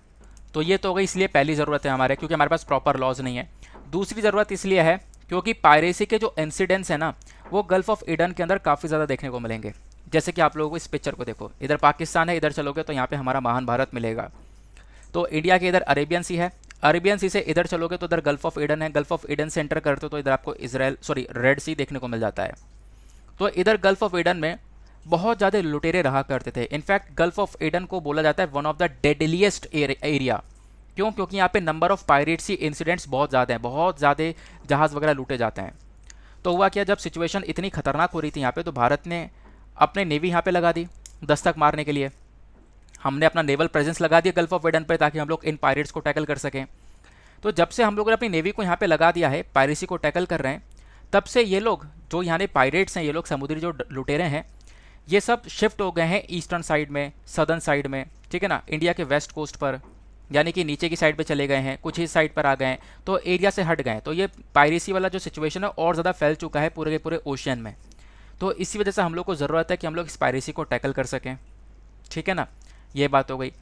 तो ये तो हो गई, इसलिए पहली ज़रूरत है हमारे, क्योंकि हमारे पास प्रॉपर लॉज नहीं है। दूसरी ज़रूरत इसलिए है क्योंकि पायरेसी के जो इंसिडेंट्स हैं ना, वो गल्फ ऑफ ईडन के अंदर काफ़ी ज़्यादा देखने को मिलेंगे। जैसे कि आप लोगों को इस पिक्चर को देखो, इधर पाकिस्तान है, इधर चलोगे तो यहाँ पे हमारा महान भारत मिलेगा। तो इंडिया के इधर अरेबियन सी है, अरेबियन सी से इधर चलोगे तो इधर गल्फ ऑफ ईडन है, गल्फ ऑफ ईडन से एंटर करते हो तो इधर आपको रेड सी देखने को मिल जाता है। तो इधर गल्फ ऑफ ईडन में बहुत ज़्यादा लुटेरे रहा करते थे। इनफैक्ट गल्फ ऑफ ईडन को बोला जाता है one of the deadliest area. क्यों? क्योंकि यहाँ पे नंबर ऑफ पायरेट्सी इंसिडेंट्स बहुत ज़्यादा हैं, बहुत ज़्यादा जहाज़ वगैरह लूटे जाते हैं। तो हुआ क्या, जब सिचुएशन इतनी खतरनाक हो रही थी यहाँ पे, तो भारत ने अपने नेवी यहाँ पे लगा दी दस्तक मारने के लिए। हमने अपना नेवल प्रेजेंस लगा दिया गल्फ ऑफ एडन पे ताकि हम लोग इन पायरेट्स को टैकल कर सकें। तो जब से हम लोगों ने अपनी नेवी को यहाँ पे लगा दिया है, पायरेसी को टैकल कर रहे हैं, तब से ये लोग जो यहाँ पायरेट्स हैं, ये लोग समुद्री जो लुटेरे हैं, ये सब शिफ्ट हो गए हैं ईस्टर्न साइड में, सदर्न साइड में, ठीक है ना, इंडिया के वेस्ट कोस्ट पर, यानी कि नीचे की साइड पे चले गए हैं, कुछ इस साइड पर आ गए हैं, तो एरिया से हट गए हैं, तो ये पायरेसी वाला जो सिचुएशन है और ज़्यादा फैल चुका है पूरे के पूरे ओशियन में। तो इसी वजह से हम लोग को ज़रूरत है कि हम लोग इस पायरेसी को टैकल कर सकें। ठीक है ना, ये बात हो गई।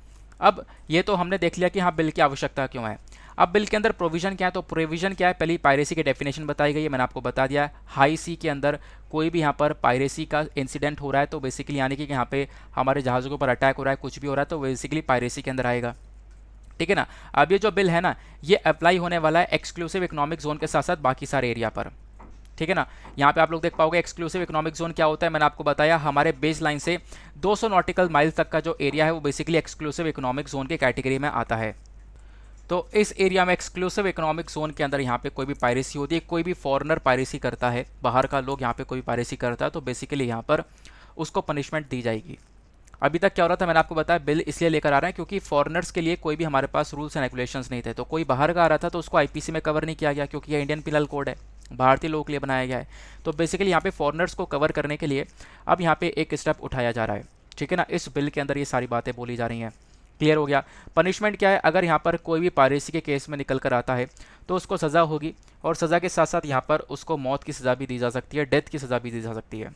अब ये तो हमने देख लिया कि हाँ बिल की आवश्यकता क्यों है। अब बिल के अंदर प्रोविज़न क्या है, तो प्रोविज़न क्या है, पहली पायरेसी की डेफिनेशन बताई गई है, मैंने आपको बता दिया। हाई सी के अंदर कोई भी यहाँ पर पायरेसी का इंसिडेंट हो रहा है तो बेसिकली यानी कि यहाँ पे हमारे जहाज़ों के ऊपर अटैक हो रहा है, कुछ भी हो रहा है, तो बेसिकली पायरेसी के अंदर आएगा। ठीक है ना। अब ये जो बिल है ना, ये अप्लाई होने वाला है एक्सक्लूसिव इकोनॉमिक जोन के साथ साथ बाकी सारे एरिया पर। ठीक है ना। यहाँ पे आप लोग देख पाओगे एक्सक्लूसिव इकोनॉमिक जोन क्या होता है, मैंने आपको बताया हमारे बेस लाइन से 200 नॉटिकल माइल तक का जो एरिया है वो बेसिकली एक्सक्लूसिव इकोनॉमिक जोन के कैटेगरी में आता है। तो इस एरिया में एक्सक्लूसिव इकोनॉमिक जोन के अंदर यहाँ पे कोई भी पायरेसी होती है, कोई भी फॉरेनर पायरेसी करता है, बाहर का लोग यहाँ पे कोई पायरेसी करता है, तो बेसिकली यहाँ पर उसको पनिशमेंट दी जाएगी। अभी तक क्या हो रहा था, मैंने आपको बताया बिल इसलिए लेकर आ रहे हैं क्योंकि फॉरेनर्स के लिए कोई भी हमारे पास रूल्स एंड रेगुलेशंस नहीं थे। तो कोई बाहर का आ रहा था तो उसको आईपीसी में कवर नहीं किया गया क्योंकि ये इंडियन पिनल कोड है, भारतीय लोगों के लिए बनाया गया है। तो बेसिकली यहाँ पे फॉरेनर्स को कवर करने के लिए अब यहाँ पे एक स्टेप उठाया जा रहा है। ठीक है ना, इस बिल के अंदर ये सारी बातें बोली जा रही हैं। क्लियर हो गया। पनिशमेंट क्या है, अगर यहाँ पर कोई भी पायरेसी के केस में निकल कर आता है तो उसको सज़ा होगी, और सज़ा के साथ साथ यहाँ पर उसको मौत की सज़ा भी दी जा सकती है, डेथ की सज़ा भी दी जा सकती है,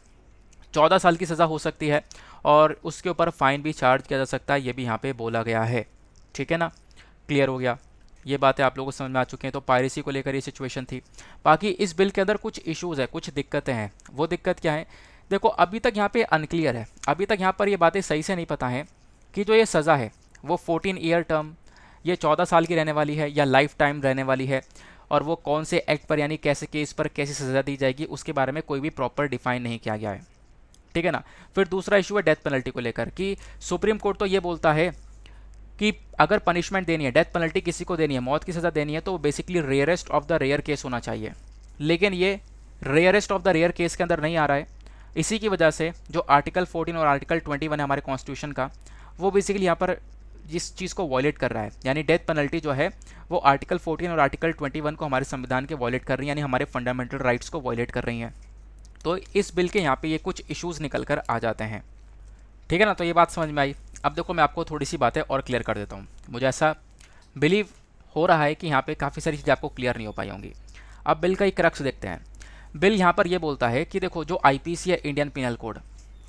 14 साल की सज़ा हो सकती है, और उसके ऊपर फ़ाइन भी चार्ज किया जा सकता है, ये भी यहाँ पे बोला गया है। ठीक है ना, क्लियर हो गया। ये बातें आप लोगों को समझ में आ चुकी हैं। तो पायरेसी को लेकर ये सिचुएशन थी। बाकी इस बिल के अंदर कुछ इश्यूज़ है, कुछ दिक्कतें हैं। वो दिक्कत क्या है, देखो अभी तक यहाँ पे अनक्लियर है, अभी तक यहाँ पर ये बातें सही से नहीं पता है कि जो ये सज़ा है वो 14 ईयर टर्म, ये 14 साल की रहने वाली है या लाइफ टाइम रहने वाली है, और वो कौन से एक्ट पर यानी कैसे केस पर कैसी सज़ा दी जाएगी उसके बारे में कोई भी प्रॉपर डिफाइन नहीं किया गया है। ठीक है ना। फिर दूसरा इशू है डेथ पेनल्टी को लेकर कि सुप्रीम कोर्ट तो ये बोलता है कि अगर पनिशमेंट देनी है, डेथ पेनल्टी किसी को देनी है, मौत की सज़ा देनी है, तो basically rarest of the rare case होना चाहिए। लेकिन ये rarest of the rare case के अंदर नहीं आ रहा है। इसी की वजह से जो आर्टिकल 14 और आर्टिकल 21 है हमारे कॉन्स्टिट्यूशन का, वो बेसिकली यहाँ पर जिस चीज़ को वॉयलेट कर रहा है, यानी डेथ पेनल्टी जो है वो आर्टिकल 14 और आर्टिकल 21 को हमारे संविधान के वॉयलेट कर रही है, यानी हमारे फंडामेंटल राइट्स को वॉयलेट कर रही हैं। तो इस बिल के यहाँ पे ये कुछ इश्यूज़ निकल कर आ जाते हैं। ठीक है ना, तो ये बात समझ में आई। अब देखो मैं आपको थोड़ी सी बातें और क्लियर कर देता हूँ। मुझे ऐसा बिलीव हो रहा है कि यहाँ पे काफ़ी सारी चीज़ें आपको क्लियर नहीं हो पाई होंगी। अब बिल का एक क्रक्स देखते हैं। बिल यहाँ पर ये बोलता है कि देखो जो आईपीसी है, इंडियन पिनल कोड,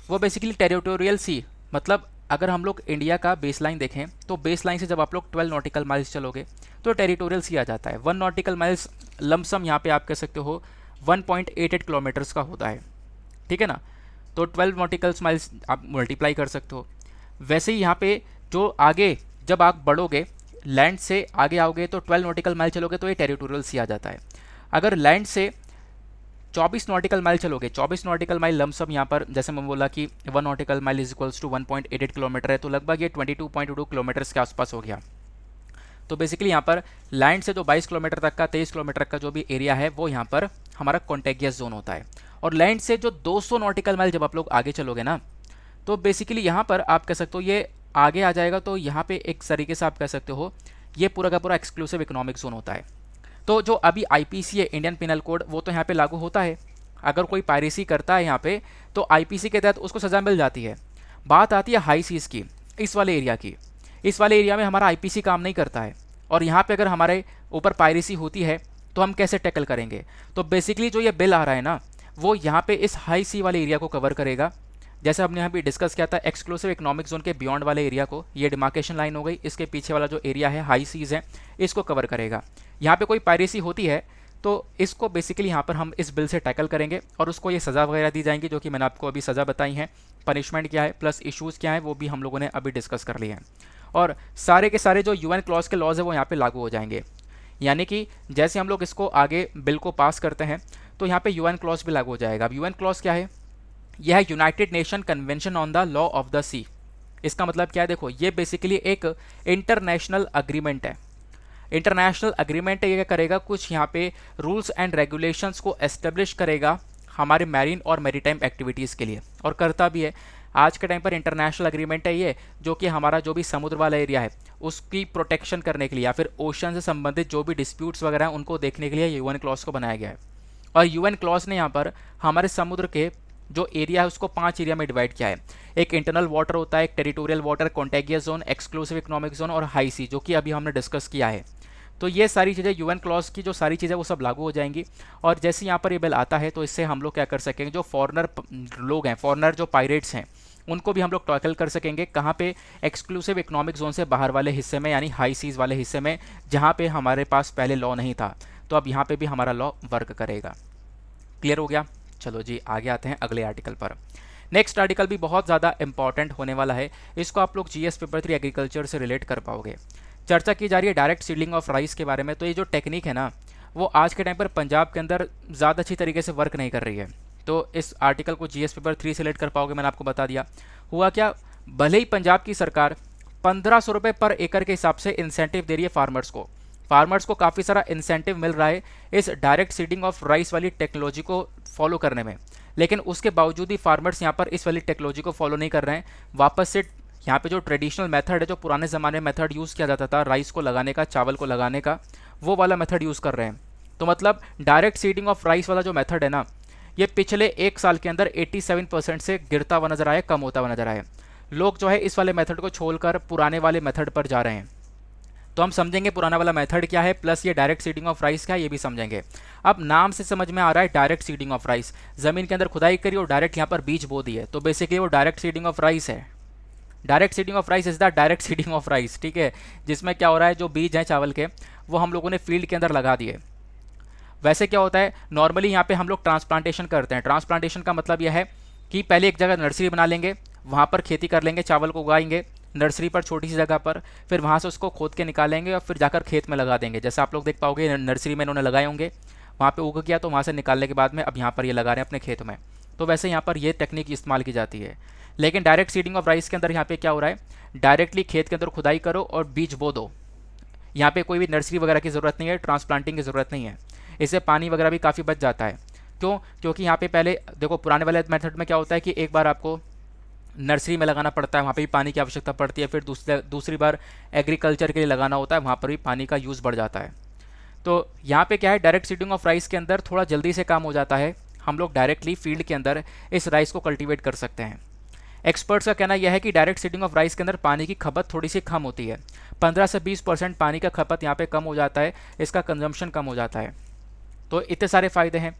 वो बेसिकली टेरिटोरियल सी, मतलब अगर हम लोग इंडिया का बेस लाइन देखें तो बेस लाइन से जब आप लोग 12 नॉटिकल माइल्स चलोगे तो टेरिटोरियल सी आ जाता है। 1 नॉटिकल माइल्स लमसम यहाँ पे आप कह सकते हो 1.88 किलोमीटर्स का होता है। ठीक है ना, तो 12 नॉटिकल माइल्स आप मल्टीप्लाई कर सकते हो। वैसे ही यहाँ पे जो आगे जब आप बढ़ोगे, लैंड से आगे आओगे तो 12 नॉटिकल माइल चलोगे तो ये टेरिटोरियल सी आ जाता है। अगर लैंड से 24 नॉटिकल माइल चलोगे, 24 नॉटिकल माइल लमसम यहाँ पर जैसे मैं बोला कि 1 nautical mile is equals to 1.88 kilometre है, तो लगभग ये 22.2 किलोमीटर्स के आसपास हो गया। तो बेसिकली यहाँ पर लैंड से जो 22 किलोमीटर तक का, 23 किलोमीटर का जो भी एरिया है वो यहाँ पर हमारा कॉन्टेगियस जोन होता है। और लैंड से जो 200 नॉटिकल माइल जब आप लोग आगे चलोगे ना, तो बेसिकली यहाँ पर आप कह सकते हो ये आगे आ जाएगा, तो यहाँ पे एक तरीके से आप कह सकते हो ये पूरा का पूरा एक्सक्लूसिव इकोनॉमिक जोन होता है। तो जो अभी आईपीसी है, इंडियन पिनल कोड, वो तो यहाँ पे लागू होता है। अगर कोई पायरेसी करता है यहाँ पे तो आईपीसी के तहत उसको सज़ा मिल जाती है। बात आती है हाई सीज़ की, इस वाले एरिया की। इस वाले एरिया में हमारा आईपीसी काम नहीं करता है, और यहाँ पे अगर हमारे ऊपर पायरेसी होती है तो हम कैसे टैकल करेंगे। तो बेसिकली जो ये बिल आ रहा है ना, वो यहाँ पे इस हाई सी वाले एरिया को कवर करेगा। जैसे हमने यहाँ पे डिस्कस किया था एक्सक्लूसिव इकोनॉमिक जोन के बियॉन्ड वाले एरिया को, ये डिमार्केशन लाइन हो गई, इसके पीछे वाला जो एरिया है हाई सीज़ है, इसको कवर करेगा। यहाँ पे कोई पायरेसी होती है तो इसको बेसिकली यहाँ पर हम इस बिल से टैकल करेंगे, और उसको ये सज़ा वगैरह दी जाएंगी, जो कि मैंने आपको अभी सज़ा बताई हैं, पनिशमेंट क्या है प्लस इश्यूज़ क्या है वो भी हम लोगों ने अभी डिस्कस कर लिए हैं। और सारे के सारे जो यूएन क्लॉज के लॉज है वो यहाँ पे लागू हो जाएंगे। यानी कि जैसे हम लोग इसको आगे बिल को पास करते हैं तो यहाँ पे यूएन क्लॉज भी लागू हो जाएगा। अब यूएन क्लॉज क्या है, यह है United Nation Convention on the law of the sea. इसका मतलब क्या है, देखो ये बेसिकली एक इंटरनेशनल अग्रीमेंट है। इंटरनेशनल अग्रीमेंट ये क्या करेगा, कुछ यहाँ पे रूल्स एंड रेगुलेशंस को एस्टेब्लिश करेगा हमारे मैरीन और मैरीटाइम एक्टिविटीज़ के लिए, और करता भी है। आज के टाइम पर इंटरनेशनल अग्रीमेंट है ये, जो कि हमारा जो भी समुद्र वाला एरिया है उसकी प्रोटेक्शन करने के लिए, या फिर ओशन से संबंधित जो भी डिस्प्यूट्स वगैरह हैं उनको देखने के लिए यूएन क्लॉज को बनाया गया है। और यूएन क्लॉज ने यहाँ पर हमारे समुद्र के जो एरिया है उसको 5 एरिया में डिवाइड किया है। एक इंटरनल वाटर होता है, एक territorial water, contiguous zone, exclusive economic zone और हाई सी, जो कि अभी हमने डिस्कस किया है। तो ये सारी चीज़ें यूएन क्लॉज की जो सारी चीज़ें वो सब लागू हो जाएंगी। और जैसे यहाँ पर ये बिल आता है तो इससे हम लोग क्या कर सकेंगे, जो फॉरनर लोग हैं, फॉरनर जो पायरेट्स हैं, उनको भी हम लोग टैकल कर सकेंगे। कहाँ पे? एक्सक्लूसिव इकोनॉमिक जोन से बाहर वाले हिस्से में, यानी हाई सीज वाले हिस्से में, जहाँ पे हमारे पास पहले लॉ नहीं था। तो अब यहाँ पे भी हमारा लॉ वर्क करेगा। क्लियर हो गया? चलो जी आगे आते हैं अगले आर्टिकल पर। नेक्स्ट आर्टिकल भी बहुत ज़्यादा इंपॉर्टेंट होने वाला है। इसको आप लोग जीएस पेपर 3 एग्रीकल्चर से रिलेट कर पाओगे। चर्चा की जा रही है डायरेक्ट सीडलिंग ऑफ राइस के बारे में। तो ये जो टेक्निक है ना, वो आज के टाइम पर पंजाब के अंदर ज़्यादा अच्छी तरीके से वर्क नहीं कर रही है। तो इस आर्टिकल को जीएस पेपर 3 से रिलेट कर पाओगे, मैंने आपको बता दिया। हुआ क्या, भले ही पंजाब की सरकार 1500 रुपये पर एकड़ के हिसाब से इंसेंटिव दे रही है फार्मर्स को काफ़ी सारा इंसेंटिव मिल रहा है इस डायरेक्ट सीडिंग ऑफ राइस वाली टेक्नोलॉजी को फॉलो करने में, लेकिन उसके बावजूद ही फार्मर्स यहाँ पर इस वाली टेक्नोलॉजी को फॉलो नहीं कर रहे हैं। वापस से यहाँ पे जो ट्रेडिशनल मेथड है, जो पुराने ज़माने में मेथड यूज़ किया जाता था राइस को लगाने का, चावल को लगाने का, वो वाला मेथड यूज़ कर रहे हैं। तो मतलब डायरेक्ट सीडिंग ऑफ राइस वाला जो मेथड है ना, ये पिछले 1 साल के अंदर 87% से गिरता हुआ नजर आया, कम होता हुआ नजर आया। लोग जो है इस वाले मेथड को छोड़कर पुराने वाले मेथड पर जा रहे हैं। तो हम समझेंगे पुराना वाला मेथड क्या है, प्लस ये डायरेक्ट सीडिंग ऑफ राइस क्या है, ये भी समझेंगे। अब नाम से समझ में आ रहा है डायरेक्ट सीडिंग ऑफ राइस, ज़मीन के अंदर खुदाई करी और डायरेक्ट यहाँ पर बीज बो दिए, तो बेसिकली वो डायरेक्ट सीडिंग ऑफ राइस है। Direct seeding of rice is the direct seeding of rice, ठीक है, जिसमें क्या हो रहा है, जो बीज हैं चावल के, वो हम लोगों ने फील्ड के अंदर लगा दिए। वैसे क्या होता है, नॉर्मली यहाँ पे हम लोग ट्रांसप्लांटेशन करते हैं। ट्रांसप्लांटेशन का मतलब यह है कि पहले एक जगह नर्सरी बना लेंगे, वहाँ पर खेती कर लेंगे, चावल को उगाएंगे नर्सरी पर छोटी सी जगह पर, फिर वहाँ से उसको खोद के निकालेंगे और फिर जाकर खेत में लगा देंगे। जैसे आप लोग देख पाओगे नर्सरी में इन्होंने लगाए होंगे, वहाँ पे उग गया तो वहाँ से निकालने के बाद में अब यहाँ पर ये लगा रहे हैं अपने खेत में। तो वैसे यहाँ पर ये टेक्निक इस्तेमाल की जाती है। लेकिन डायरेक्ट सीडिंग ऑफ राइस के अंदर यहाँ पे क्या हो रहा है, डायरेक्टली खेत के अंदर खुदाई करो और बीज बो दो। यहाँ पे कोई भी नर्सरी वगैरह की ज़रूरत नहीं है, ट्रांसप्लांटिंग की ज़रूरत नहीं है। इससे पानी वगैरह भी काफ़ी बच जाता है। क्यों? क्योंकि यहाँ पे पहले देखो पुराने वाले मेथड में क्या होता है कि एक बार आपको नर्सरी में लगाना पड़ता है, वहाँ पे भी पानी की आवश्यकता पड़ती है, फिर दूसरी बार एग्रीकल्चर के लिए लगाना होता है, वहाँ पर भी पानी का यूज़ बढ़ जाता है। तो यहाँ पे क्या है, डायरेक्ट सीडिंग ऑफ राइस के अंदर थोड़ा जल्दी से काम हो जाता है। हम लोग डायरेक्टली फील्ड के अंदर इस राइस को कल्टीवेट कर सकते हैं। एक्सपर्ट्स का कहना यह है कि डायरेक्ट सीडिंग ऑफ राइस के अंदर पानी की खपत थोड़ी सी कम होती है, 15 से 20% पानी का खपत यहाँ पे कम हो जाता है, इसका कंजम्पशन कम हो जाता है। तो इतने सारे फ़ायदे हैं।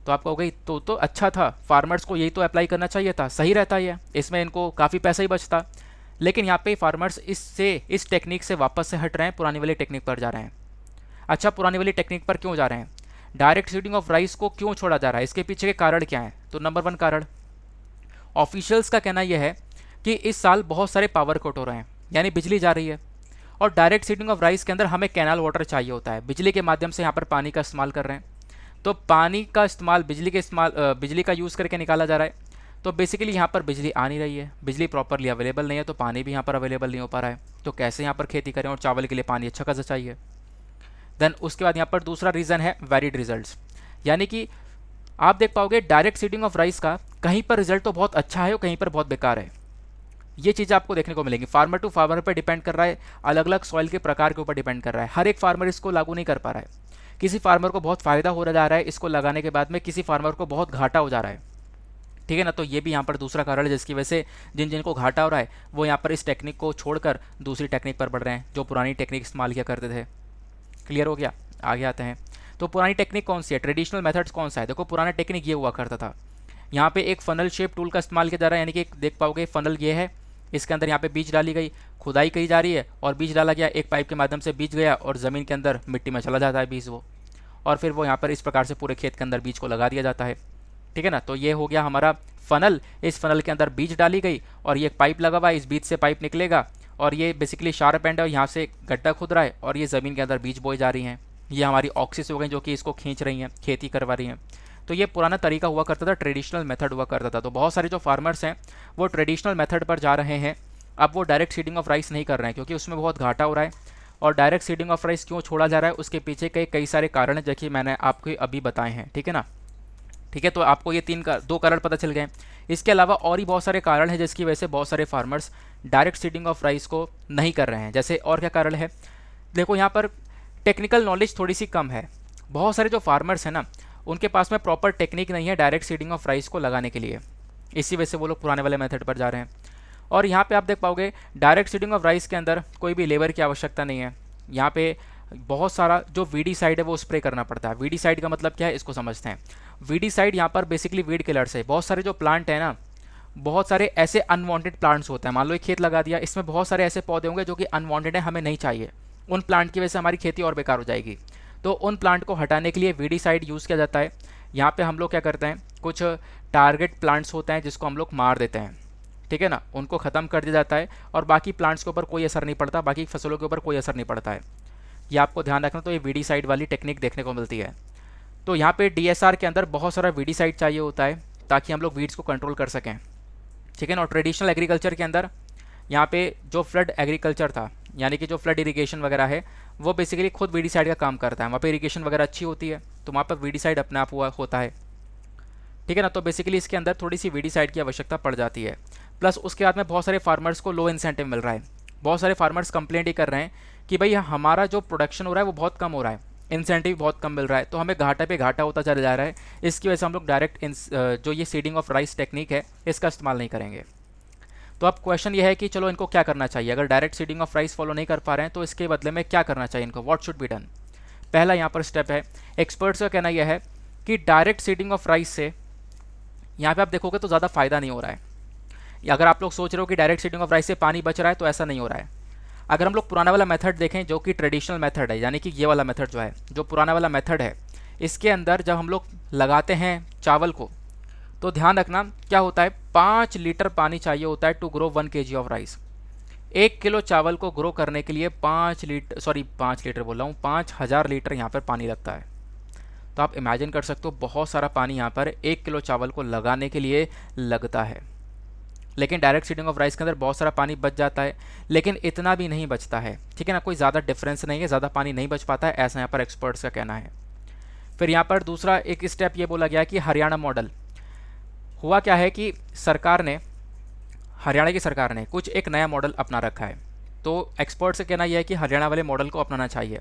तो आप कहोगे तो अच्छा था, फार्मर्स को यही तो अप्लाई करना चाहिए था, सही रहता है, इसमें इनको काफ़ी पैसा ही बचता। लेकिन यहाँ पे फार्मर्स इस टेक्निक से वापस से हट रहे हैं, पुरानी वाली टेक्निक पर जा रहे हैं। अच्छा, पुरानी वाली टेक्निक पर क्यों जा रहे हैं, डायरेक्ट सीडिंग ऑफ राइस को क्यों छोड़ा जा रहा है, इसके पीछे के कारण क्या है? तो नंबर 1 कारण, ऑफिशियल्स का कहना यह है कि इस साल बहुत सारे पावर कट हो रहे हैं, यानी बिजली जा रही है, और डायरेक्ट सीडिंग ऑफ राइस के अंदर हमें कैनाल वाटर चाहिए होता है, बिजली के माध्यम से यहाँ पर पानी का इस्तेमाल कर रहे हैं। तो पानी का इस्तेमाल, बिजली का यूज़ करके निकाला जा रहा है। तो बेसिकली यहाँ पर बिजली आ नहीं रही है, बिजली प्रॉपरली अवेलेबल नहीं है, तो पानी भी यहाँ पर अवेलेबल नहीं हो पा रहा है। तो कैसे यहाँ पर खेती करें, और चावल के लिए पानी अच्छा खासा चाहिए। देन उसके बाद यहाँ पर दूसरा रीज़न है वैरिड रिजल्ट्स, यानी कि आप देख पाओगे डायरेक्ट सीडिंग ऑफ राइस का कहीं पर रिजल्ट तो बहुत अच्छा है और कहीं पर बहुत बेकार है। ये चीज़ें आपको देखने को मिलेंगी। फार्मर टू फार्मर पर डिपेंड कर रहा है, अलग अलग सॉइल के प्रकार के ऊपर डिपेंड कर रहा है। हर एक फार्मर इसको लागू नहीं कर पा रहा है। किसी फार्मर को बहुत फ़ायदा हो जा रहा है इसको लगाने के बाद में, किसी फार्मर को बहुत घाटा हो जा रहा है, ठीक है ना। तो ये भी यहाँ पर दूसरा कारण है जिसकी वजह से जिनको घाटा हो रहा है वो यहाँ पर इस टेक्निक को छोड़कर दूसरी टेक्निक पर बढ़ रहे हैं, जो पुरानी टेक्निक इस्तेमाल किया करते थे। क्लियर हो गया? आगे आते हैं। तो पुरानी टेक्निक कौन सी है, ट्रेडिशनल मेथड्स कौन सा है? देखो पुराना टेक्निक ये हुआ करता था, यहाँ पे एक फनल शेप टूल का इस्तेमाल किया जा रहा है, यानी कि देख पाओगे फनल ये है, इसके अंदर यहाँ पे बीज डाली गई, खुदाई करी जा रही है और बीज डाला गया, एक पाइप के माध्यम से बीज गया और ज़मीन के अंदर मिट्टी में चला जाता है बीज वो, और फिर वो यहाँ पर इस प्रकार से पूरे खेत के अंदर बीज को लगा दिया जाता है, ठीक है ना। तो ये हो गया हमारा फनल, इस फनल के अंदर बीज डाली गई और ये पाइप लगा हुआ है, इस बीज से पाइप निकलेगा और ये बेसिकली शार्प एंड है, यहाँ से गड्ढा खुद रहा है और ये ज़मीन के अंदर बीज बोई जा रही हैं। ये हमारी ऑक्सिस हो गई जो कि इसको खींच रही हैं, खेती करवा रही हैं। तो ये पुराना तरीका हुआ करता था, ट्रेडिशनल मेथड हुआ करता था। तो बहुत सारे जो फार्मर्स हैं वो ट्रेडिशनल मेथड पर जा रहे हैं, अब वो डायरेक्ट सीडिंग ऑफ राइस नहीं कर रहे हैं क्योंकि उसमें बहुत घाटा हो रहा है। और डायरेक्ट सीडिंग ऑफ राइस क्यों छोड़ा जा रहा है, उसके पीछे कई सारे कारण हैं जो कि मैंने आपको अभी बताए हैं, ठीक है ना। ठीक है, तो आपको ये 2 कारण पता चल गए। इसके अलावा और ही बहुत सारे कारण हैं जिसकी वजह से बहुत सारे farmers direct seeding of rice को नहीं कर रहे हैं। जैसे और क्या कारण है, देखो यहाँ पर टेक्निकल नॉलेज थोड़ी सी कम है। बहुत सारे जो फार्मर्स हैं ना, उनके पास में प्रॉपर टेक्निक नहीं है डायरेक्ट सीडिंग ऑफ राइस को लगाने के लिए, इसी वजह से वो लोग पुराने वाले मेथड पर जा रहे हैं। और यहाँ पे आप देख पाओगे डायरेक्ट सीडिंग ऑफ राइस के अंदर कोई भी लेबर की आवश्यकता नहीं है। यहाँ पे बहुत सारा जो वीडीसाइड है वो स्प्रे करना पड़ता है। वीडीसाइड का मतलब क्या है, इसको समझते हैं। वीडीसाइड यहाँ पर बेसिकली वीड किलर्स है। बहुत सारे जो प्लांट है ना, बहुत सारे ऐसे अनवांटेड प्लांट्स होते हैं। मान लो एक खेत लगा दिया, इसमें बहुत सारे ऐसे पौधे होंगे जो कि अनवांटेड है, हमें नहीं चाहिए। उन प्लांट की वजह से हमारी खेती और बेकार हो जाएगी। तो उन प्लांट को हटाने के लिए वीडीसाइड यूज़ किया जाता है। यहाँ पे हम लोग क्या करते हैं, कुछ टारगेट प्लांट्स होते हैं जिसको हम लोग मार देते हैं, ठीक है ना, उनको ख़त्म कर दिया जाता है और बाकी प्लांट्स के ऊपर कोई असर नहीं पड़ता, बाकी फसलों के ऊपर कोई असर नहीं पड़ता है। ये आपको ध्यान रखना। तो ये वीडीसाइड वाली टेक्निक देखने को मिलती है। तो यहाँ पे डीएसआर के अंदर बहुत सारा वीडीसाइड चाहिए होता है ताकि हम लोग वीड्स को कंट्रोल कर सकें, ठीक है ना। और ट्रेडिशनल एग्रीकल्चर के अंदर यहाँ पे जो फ्लड एग्रीकल्चर था, यानी कि जो फ्लड इरिगेशन वगैरह है, वो बेसिकली खुद वीडीसाइड का काम करता है। वहाँ पे इरिगेशन वगैरह अच्छी होती है तो वहाँ पर वीडीसाइड अपने आप हुआ होता है, ठीक है ना। तो बेसिकली इसके अंदर थोड़ी सी वीडीसाइड की आवश्यकता पड़ जाती है। प्लस उसके बाद में बहुत सारे फार्मर्स को लो इंसेंटिव मिल रहा है। बहुत सारे फार्मर्स कंप्लेंट ही कर रहे हैं कि भाई हमारा जो प्रोडक्शन हो रहा है वो बहुत कम हो रहा है, इंसेंटिव बहुत कम मिल रहा है, तो हमें घाटा पे घाटा होता चला जा रहा है। इसकी वजह से हम लोग डायरेक्ट जो ये सीडिंग ऑफ राइस टेक्निक है इसका इस्तेमाल नहीं करेंगे। तो अब क्वेश्चन ये है कि चलो इनको क्या करना चाहिए। अगर direct seeding of rice follow नहीं कर पा रहे हैं तो इसके बदले में क्या करना चाहिए इनको, व्हाट शुड बी डन। पहला यहाँ पर स्टेप है, एक्सपर्ट्स का कहना यह है कि डायरेक्ट सीडिंग ऑफ राइस से यहाँ पे आप देखोगे तो ज़्यादा फायदा नहीं हो रहा है। अगर आप लोग सोच रहे हो कि डायरेक्ट सीडिंग ऑफ राइस से पानी बच रहा है, तो ऐसा नहीं हो रहा है। अगर हम लोग पुराना वाला मेथड देखें जो कि ट्रेडिशनल मेथड है, यानी कि ये वाला मेथड जो है, जो पुराना वाला मेथड है, इसके अंदर जब हम लोग लगाते हैं चावल को, तो ध्यान रखना क्या होता है, 5 लीटर पानी चाहिए होता है to grow 1 kg of rice. 1 kilo चावल को ग्रो करने के लिए 5 लीटर बोल रहा हूँ, 5000 लीटर यहाँ पर पानी लगता है। तो आप इमेजिन कर सकते हो बहुत सारा पानी यहाँ पर 1 किलो चावल को लगाने के लिए लगता है। लेकिन डायरेक्ट सीडिंग ऑफ राइस के अंदर बहुत सारा पानी बच जाता है, लेकिन इतना भी नहीं बचता है, ठीक है ना। कोई ज़्यादा डिफरेंस नहीं है, ज़्यादा पानी नहीं बच पाता है, ऐसा यहाँ पर एक्सपर्ट्स का कहना है। फिर यहाँ पर दूसरा एक स्टेप ये बोला गया कि हरियाणा मॉडल। हुआ क्या है कि हरियाणा की सरकार ने कुछ एक नया मॉडल अपना रखा है। तो एक्सपर्ट्स का कहना यह है कि हरियाणा वाले मॉडल को अपनाना चाहिए।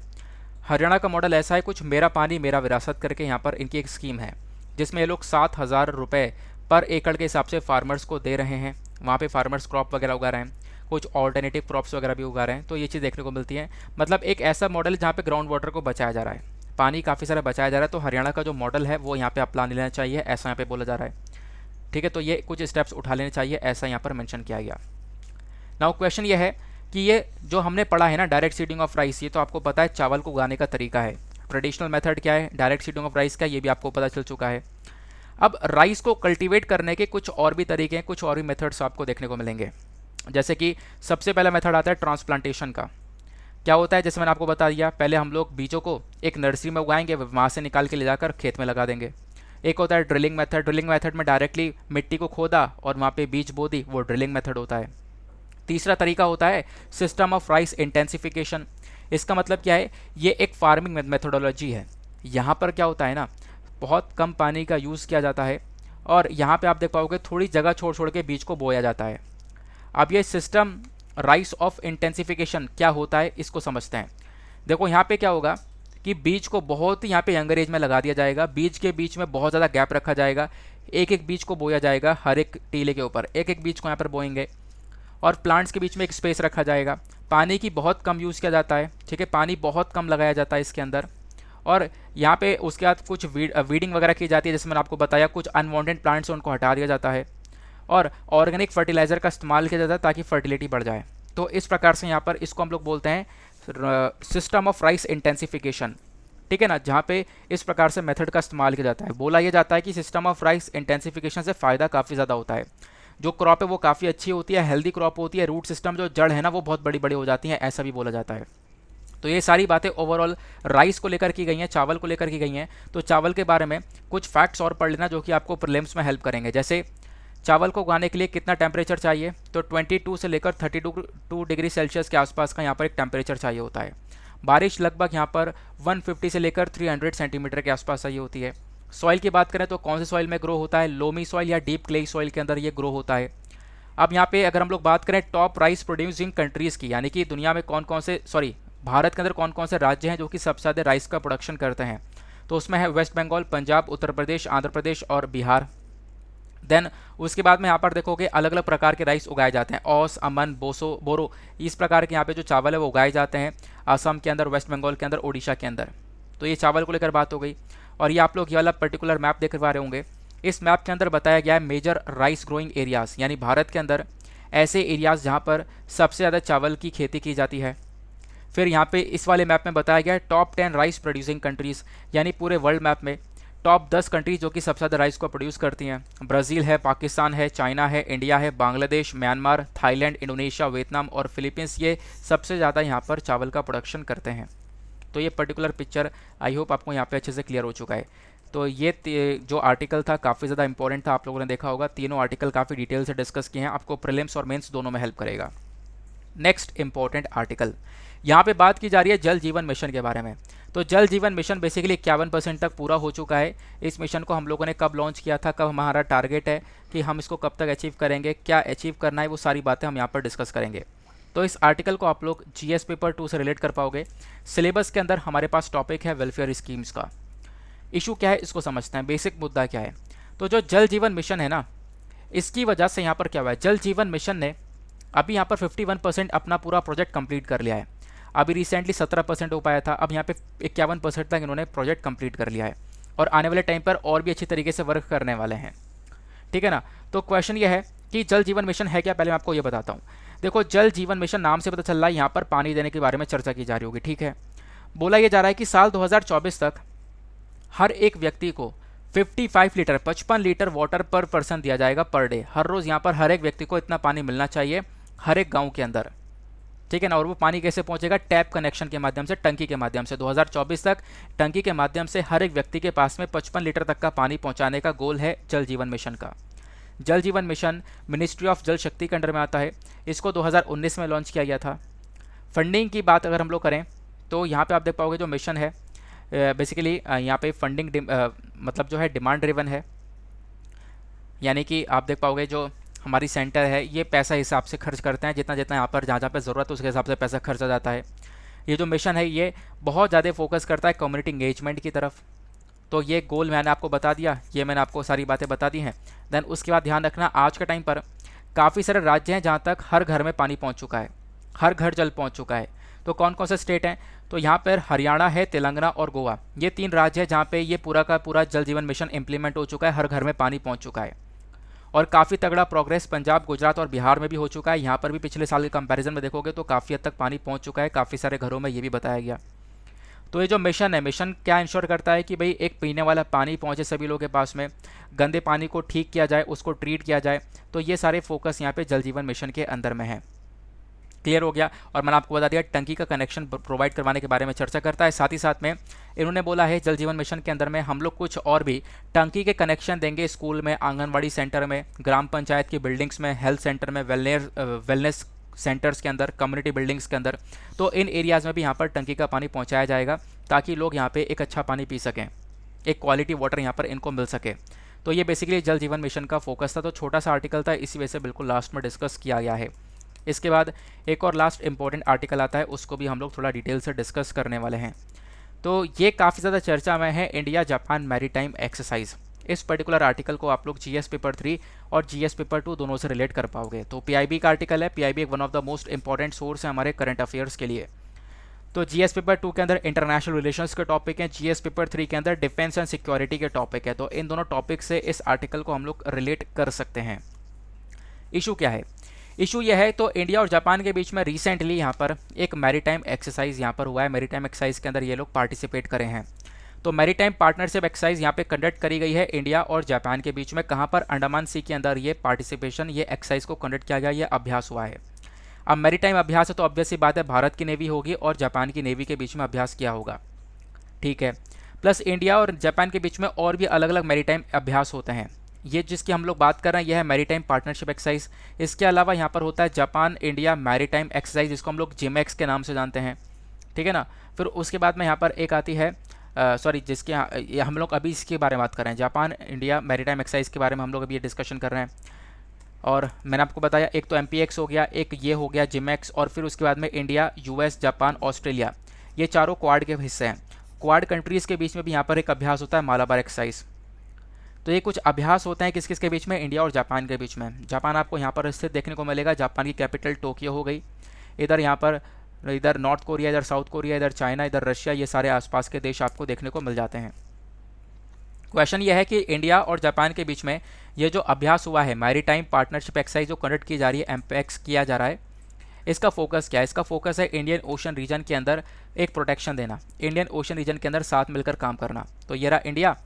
हरियाणा का मॉडल ऐसा है, कुछ मेरा पानी मेरा विरासत करके यहाँ पर इनकी एक स्कीम है, जिसमें ये लोग 7,000 रुपये पर एकड़ के हिसाब से फार्मर्स को दे रहे हैं। वहाँ पे फार्मर्स क्रॉप वगैरह उगा रहे हैं, कुछ ऑल्टरनेटिव क्रॉप्स वगैरह भी उगा रहे हैं। तो ये चीज़ देखने को मिलती है। मतलब एक ऐसा मॉडल जहाँ पे ग्राउंड वाटर को बचाया जा रहा है, पानी काफ़ी सारा बचाया जा रहा है। तो हरियाणा का जो मॉडल है वो यहाँ पे अपना लेना चाहिए, ऐसा यहाँ पे बोला जा रहा है, ठीक है। तो ये कुछ स्टेप्स उठा लेने चाहिए, ऐसा यहाँ पर मेंशन किया गया। नाउ क्वेश्चन ये है कि ये जो हमने पढ़ा है ना डायरेक्ट सीडिंग ऑफ राइस, ये तो आपको पता है चावल को उगाने का तरीका है। ट्रेडिशनल मेथड क्या है, डायरेक्ट सीडिंग ऑफ राइस का, ये भी आपको पता चल चुका है। अब राइस को कल्टीवेट करने के कुछ और भी तरीके हैं, कुछ और भी मेथड्स आपको देखने को मिलेंगे। जैसे कि सबसे पहला मेथड आता है ट्रांसप्लांटेशन का। क्या होता है, जैसे मैंने आपको बता दिया, पहले हम लोग बीजों को एक नर्सरी में उगाएंगे, वहाँ से निकाल के ले जाकर खेत में लगा देंगे। एक होता है ड्रिलिंग मेथड। ड्रिलिंग मेथड में डायरेक्टली मिट्टी को खोदा और वहाँ पे बीज बो दी, वो ड्रिलिंग मेथड होता है। तीसरा तरीका होता है सिस्टम ऑफ राइस इंटेंसिफिकेशन। इसका मतलब क्या है, ये एक फार्मिंग मेथोडोलॉजी है। यहाँ पर क्या होता है ना, बहुत कम पानी का यूज़ किया जाता है और यहाँ पे आप देख पाओगे थोड़ी जगह छोड़ छोड़ के बीज को बोया जाता है। अब ये सिस्टम राइस ऑफ इंटेंसिफिकेशन क्या होता है, इसको समझते हैं। देखो यहाँ पे क्या होगा कि बीज को बहुत ही यहाँ पे यंगर एज में लगा दिया जाएगा। बीज के बीच में बहुत ज़्यादा गैप रखा जाएगा, एक एक बीज को बोया जाएगा, हर एक टीले के ऊपर एक एक बीज को यहाँ पर बोएंगे और प्लांट्स के बीच में एक स्पेस रखा जाएगा। पानी की बहुत कम यूज़ किया जाता है, ठीक है, पानी बहुत कम लगाया जाता है इसके अंदर। और यहाँ पे उसके बाद कुछ वीडिंग वगैरह की जाती है, जैसे मैंने आपको बताया, कुछ अनवांटेड प्लांट्स उनको हटा दिया जाता है और ऑर्गेनिक फर्टिलाइज़र का इस्तेमाल किया जाता है ताकि फर्टिलिटी बढ़ जाए। तो इस प्रकार से यहाँ पर इसको हम लोग बोलते हैं सिस्टम ऑफ राइस इंटेंसिफिकेशन, ठीक है ना, जहाँ पे इस प्रकार से मेथड का इस्तेमाल किया जाता है। बोला यह जाता है कि सिस्टम ऑफ राइस इंटेंसिफिकेशन से फ़ायदा काफ़ी ज़्यादा होता है। जो क्रॉप है वो काफ़ी अच्छी होती है, हेल्दी क्रॉप होती है, रूट सिस्टम जो जड़ है ना वो बहुत बड़ी बड़ी हो जाती हैं, ऐसा भी बोला जाता है। तो ये सारी बातें ओवरऑल राइस को लेकर की गई हैं, चावल को लेकर की गई हैं। तो चावल के बारे में कुछ फैक्ट्स और पढ़ लेना जो कि आपको प्रीलिम्स में हेल्प करेंगे। जैसे चावल को उगाने के लिए कितना टेम्परेचर चाहिए, तो 22 से लेकर 32 डिग्री सेल्सियस के आसपास का यहाँ पर एक टेम्परेचर चाहिए होता है। बारिश लगभग यहाँ पर 150 से लेकर 300 सेंटीमीटर के आसपास चाहिए होती है। सॉइल की बात करें तो कौन से सॉइल में ग्रो होता है, लोमी सॉइल या डीप क्ले सॉइल के अंदर ये ग्रो होता है। अब यहाँ पे अगर हम लोग बात करें टॉप राइस प्रोड्यूसिंग कंट्रीज़ की, यानी कि दुनिया में कौन कौन से भारत के अंदर कौन कौन से राज्य हैं जो कि सबसे ज़्यादा राइस का प्रोडक्शन करते हैं, तो उसमें है वेस्ट बंगाल, पंजाब, उत्तर प्रदेश, आंध्र प्रदेश और बिहार। देन उसके बाद में यहाँ पर देखोगे अलग अलग प्रकार के राइस उगाए जाते हैं, औस, अमन, बोसो, बोरो, इस प्रकार के यहाँ पे जो चावल है वो उगाए जाते हैं असम के अंदर, वेस्ट बंगाल के अंदर, उड़ीसा के अंदर। तो ये चावल को लेकर बात हो गई। और ये आप लोग ये वाला पर्टिकुलर मैप देख पा रहे होंगे, इस मैप के अंदर बताया गया है मेजर राइस ग्रोइंग एरियाज़, यानी भारत के अंदर ऐसे एरियाज़ जहाँ पर सबसे ज़्यादा चावल की खेती की जाती है। फिर यहाँ पे इस वाले मैप में बताया गया है टॉप 10 राइस प्रोड्यूसिंग कंट्रीज़, यानी पूरे वर्ल्ड मैप में टॉप 10 कंट्रीज जो कि सबसे ज़्यादा राइस को प्रोड्यूस करती हैं। ब्राज़ील है, पाकिस्तान है, चाइना है, इंडिया है, Bangladesh, Myanmar, Thailand, Indonesia, Vietnam और फिलीपींस, ये सबसे ज़्यादा यहाँ पर चावल का प्रोडक्शन करते हैं। तो ये पर्टिकुलर पिक्चर आई होप आपको यहाँ पे अच्छे से क्लियर हो चुका है। तो ये जो आर्टिकल था काफ़ी ज़्यादा इंपॉर्टेंट था, आप लोगों ने देखा होगा, तीनों आर्टिकल काफ़ी डिटेल से डिस्कस किए हैं, आपको प्रीलिम्स और मेंस दोनों में हेल्प करेगा। नेक्स्ट इंपॉर्टेंट आर्टिकल, यहाँ पे बात की जा रही है जल जीवन मिशन के बारे में। तो जल जीवन मिशन बेसिकली 51% तक पूरा हो चुका है। इस मिशन को हम लोगों ने कब लॉन्च किया था, कब हमारा टारगेट है कि हम इसको कब तक अचीव करेंगे, क्या अचीव करना है, वो सारी बातें हम यहाँ पर डिस्कस करेंगे। तो इस आर्टिकल को आप लोग जीएस पेपर 2 से रिलेट कर पाओगे। सिलेबस के अंदर हमारे पास टॉपिक है वेलफेयर स्कीम्स का। इशू क्या है इसको समझते हैं, बेसिक मुद्दा क्या है। तो जो जल जीवन मिशन है ना, इसकी वजह से यहाँ पर क्या हुआ है, जल जीवन मिशन ने अभी यहाँ पर 51% अपना पूरा प्रोजेक्ट कंप्लीट कर लिया है। अभी रिसेंटली 17% हो पाया था, अब यहाँ पे 51% तक इन्होंने प्रोजेक्ट कंप्लीट कर लिया है और आने वाले टाइम पर और भी अच्छी तरीके से वर्क करने वाले हैं। ठीक है ना। तो क्वेश्चन ये है कि जल जीवन मिशन है क्या, पहले मैं आपको ये बताता हूँ। देखो, जल जीवन मिशन नाम से पता चल रहा है यहाँ पर पानी देने के बारे में चर्चा की जा रही होगी। ठीक है, बोला यह जा रहा है कि साल 2024 तक हर एक व्यक्ति को 55 लीटर 55 लीटर वाटर पर पर्सन दिया जाएगा पर डे। हर रोज़ यहाँ पर हर एक व्यक्ति को इतना पानी मिलना चाहिए हर एक गांव के अंदर। ठीक है ना। और वो पानी कैसे पहुंचेगा, टैप कनेक्शन के माध्यम से, टंकी के माध्यम से। 2024 तक टंकी के माध्यम से हर एक व्यक्ति के पास में 55 लीटर तक का पानी पहुंचाने का गोल है जल जीवन मिशन का। जल जीवन मिशन मिनिस्ट्री ऑफ जल शक्ति के अंडर में आता है। इसको 2019 में लॉन्च किया गया था। फंडिंग की बात अगर हम लोग करें तो यहाँ पे आप देख पाओगे जो मिशन है बेसिकली यहाँ पे फंडिंग मतलब जो है डिमांड ड्रिवन है, यानी कि आप देख पाओगे जो हमारी सेंटर है ये पैसा हिसाब से खर्च करते हैं, जितना जितना यहाँ पर जहाँ जहाँ पे ज़रूरत है उसके हिसाब से पैसा खर्चा जाता है। ये जो मिशन है ये बहुत ज़्यादा फोकस करता है कम्युनिटी इंगेजमेंट की तरफ। तो ये गोल मैंने आपको बता दिया, ये मैंने आपको सारी बातें बता दी हैं। देन उसके बाद ध्यान रखना, आज के टाइम पर काफ़ी सारे राज्य हैं जहाँ तक हर घर में पानी पहुँच चुका है, हर घर जल पहुँच चुका है। तो कौन कौन से स्टेट हैं, तो यहाँ पर हरियाणा है, तेलंगाना और गोवा, ये 3 राज्य हैं जहाँ पे ये पूरा का पूरा जल जीवन मिशन इंप्लीमेंट हो चुका है, हर घर में पानी पहुँच चुका है। और काफ़ी तगड़ा प्रोग्रेस पंजाब, गुजरात और बिहार में भी हो चुका है। यहाँ पर भी पिछले साल के कंपैरिजन में देखोगे तो काफ़ी हद तक पानी पहुँच चुका है, काफ़ी सारे घरों में ये भी बताया गया। तो ये जो मिशन है, मिशन क्या इंश्योर करता है कि भाई एक पीने वाला पानी पहुँचे सभी लोगों के पास में, गंदे पानी को ठीक किया जाए, उसको ट्रीट किया जाए। तो ये सारे फोकस यहाँ पे जल जीवन मिशन के अंदर में है। क्लियर हो गया। और मैंने आपको बता दिया टंकी का कनेक्शन प्रोवाइड करवाने के बारे में चर्चा करता है। साथ ही साथ में इन्होंने बोला है जल जीवन मिशन के अंदर में हम लोग कुछ और भी टंकी के कनेक्शन देंगे स्कूल में, आंगनवाड़ी सेंटर में, ग्राम पंचायत की बिल्डिंग्स में, हेल्थ सेंटर में, वेलनेस सेंटर्स के अंदर, कम्युनिटी बिल्डिंग्स के अंदर। तो इन एरियाज़ में भी यहाँ पर टंकी का पानी पहुँचाया जाएगा ताकि लोग यहाँ पर एक अच्छा पानी पी सकें, एक क्वालिटी वाटर यहाँ पर इनको मिल सके। तो ये बेसिकली जल जीवन मिशन का फोकस था। तो छोटा सा आर्टिकल था, इसी वजह से बिल्कुल लास्ट में डिस्कस किया गया है। इसके बाद एक और लास्ट इंपॉर्टेंट आर्टिकल आता है, उसको भी हम लोग थोड़ा डिटेल से डिस्कस करने वाले हैं। तो ये काफ़ी ज़्यादा चर्चा में है, इंडिया जापान मैरीटाइम एक्सरसाइज। इस पर्टिकुलर आर्टिकल को आप लोग जीएस पेपर 3 और जीएस पेपर 2 दोनों से रिलेट कर पाओगे। तो पीआईबी का आर्टिकल है, पीआईबी एक one of the most important source है हमारे करंट अफेयर्स के लिए। तो जीएस पेपर 2 के अंदर इंटरनेशनल रिलेशंस के टॉपिक हैं, जीएस पेपर 3 के अंदर डिफेंस एंड सिक्योरिटी के टॉपिक है। तो इन दोनों टॉपिक से इस आर्टिकल को हम लोग रिलेट कर सकते हैं। इशू क्या है, इशू यह है तो इंडिया और जापान के बीच में रिसेंटली यहाँ पर एक मैरीटाइम एक्सरसाइज यहाँ पर हुआ है। मैरीटाइम एक्सरसाइज के अंदर ये लोग पार्टिसिपेट करे हैं। तो मैरीटाइम पार्टनरशिप एक्सरसाइज यहाँ पे कंडक्ट करी गई है इंडिया और जापान के बीच में। कहाँ पर, अंडमान सी के अंदर ये पार्टिसिपेशन, ये एक्सरसाइज को कंडक्ट किया गया, ये अभ्यास हुआ है। अब मैरीटाइम अभ्यास है तो ऑब्वियस सी बात है भारत की नेवी होगी और जापान की नेवी के बीच में अभ्यास किया होगा। ठीक है, प्लस इंडिया और जापान के बीच में और भी अलग अलग मैरीटाइम अभ्यास होते हैं। ये जिसकी हम लोग बात कर रहे हैं यह है मैरीटाइम पार्टनरशिप एक्सरसाइज। इसके अलावा यहाँ पर होता है जापान इंडिया मैरीटाइम एक्सरसाइज, जिसको हम लोग जिमेक्स के नाम से जानते हैं। ठीक है ना। फिर उसके बाद में यहाँ पर एक आती है जिसके हम लोग अभी इसके बारे में बात कर रहे हैं, जापान इंडिया मैरीटाइम एक्सरसाइज के बारे में हम लोग अभी ये डिस्कशन कर रहे हैं। और मैंने आपको बताया एक तो MPX हो गया, एक ये हो गया जिमेक्स, और फिर उसके बाद में इंडिया, US, जापान, ऑस्ट्रेलिया, ये चारों क्वाड के हिस्से हैं। क्वाड कंट्रीज़ के बीच में भी यहाँ पर एक अभ्यास होता है मालाबार एक्सरसाइज। तो ये कुछ अभ्यास होते हैं किस किस के बीच में, इंडिया और जापान के बीच में। जापान आपको यहाँ पर स्थित देखने को मिलेगा, जापान की कैपिटल टोक्यो हो गई। इधर यहाँ पर इधर नॉर्थ कोरिया, इधर साउथ कोरिया, इधर चाइना, इधर रशिया, ये सारे आसपास के देश आपको देखने को मिल जाते हैं। क्वेश्चन ये है कि इंडिया और जापान के बीच में ये जो अभ्यास हुआ है मैरीटाइम पार्टनरशिप एक्सरसाइज जो कंडक्ट की जा रही है, एमपैक्स किया जा रहा है, इसका फोकस क्या है? इसका फोकस है इंडियन ओशन रीजन के अंदर एक प्रोटेक्शन देना, इंडियन ओशन रीजन के अंदर साथ मिलकर काम करना। तो ये रहा इंडिया,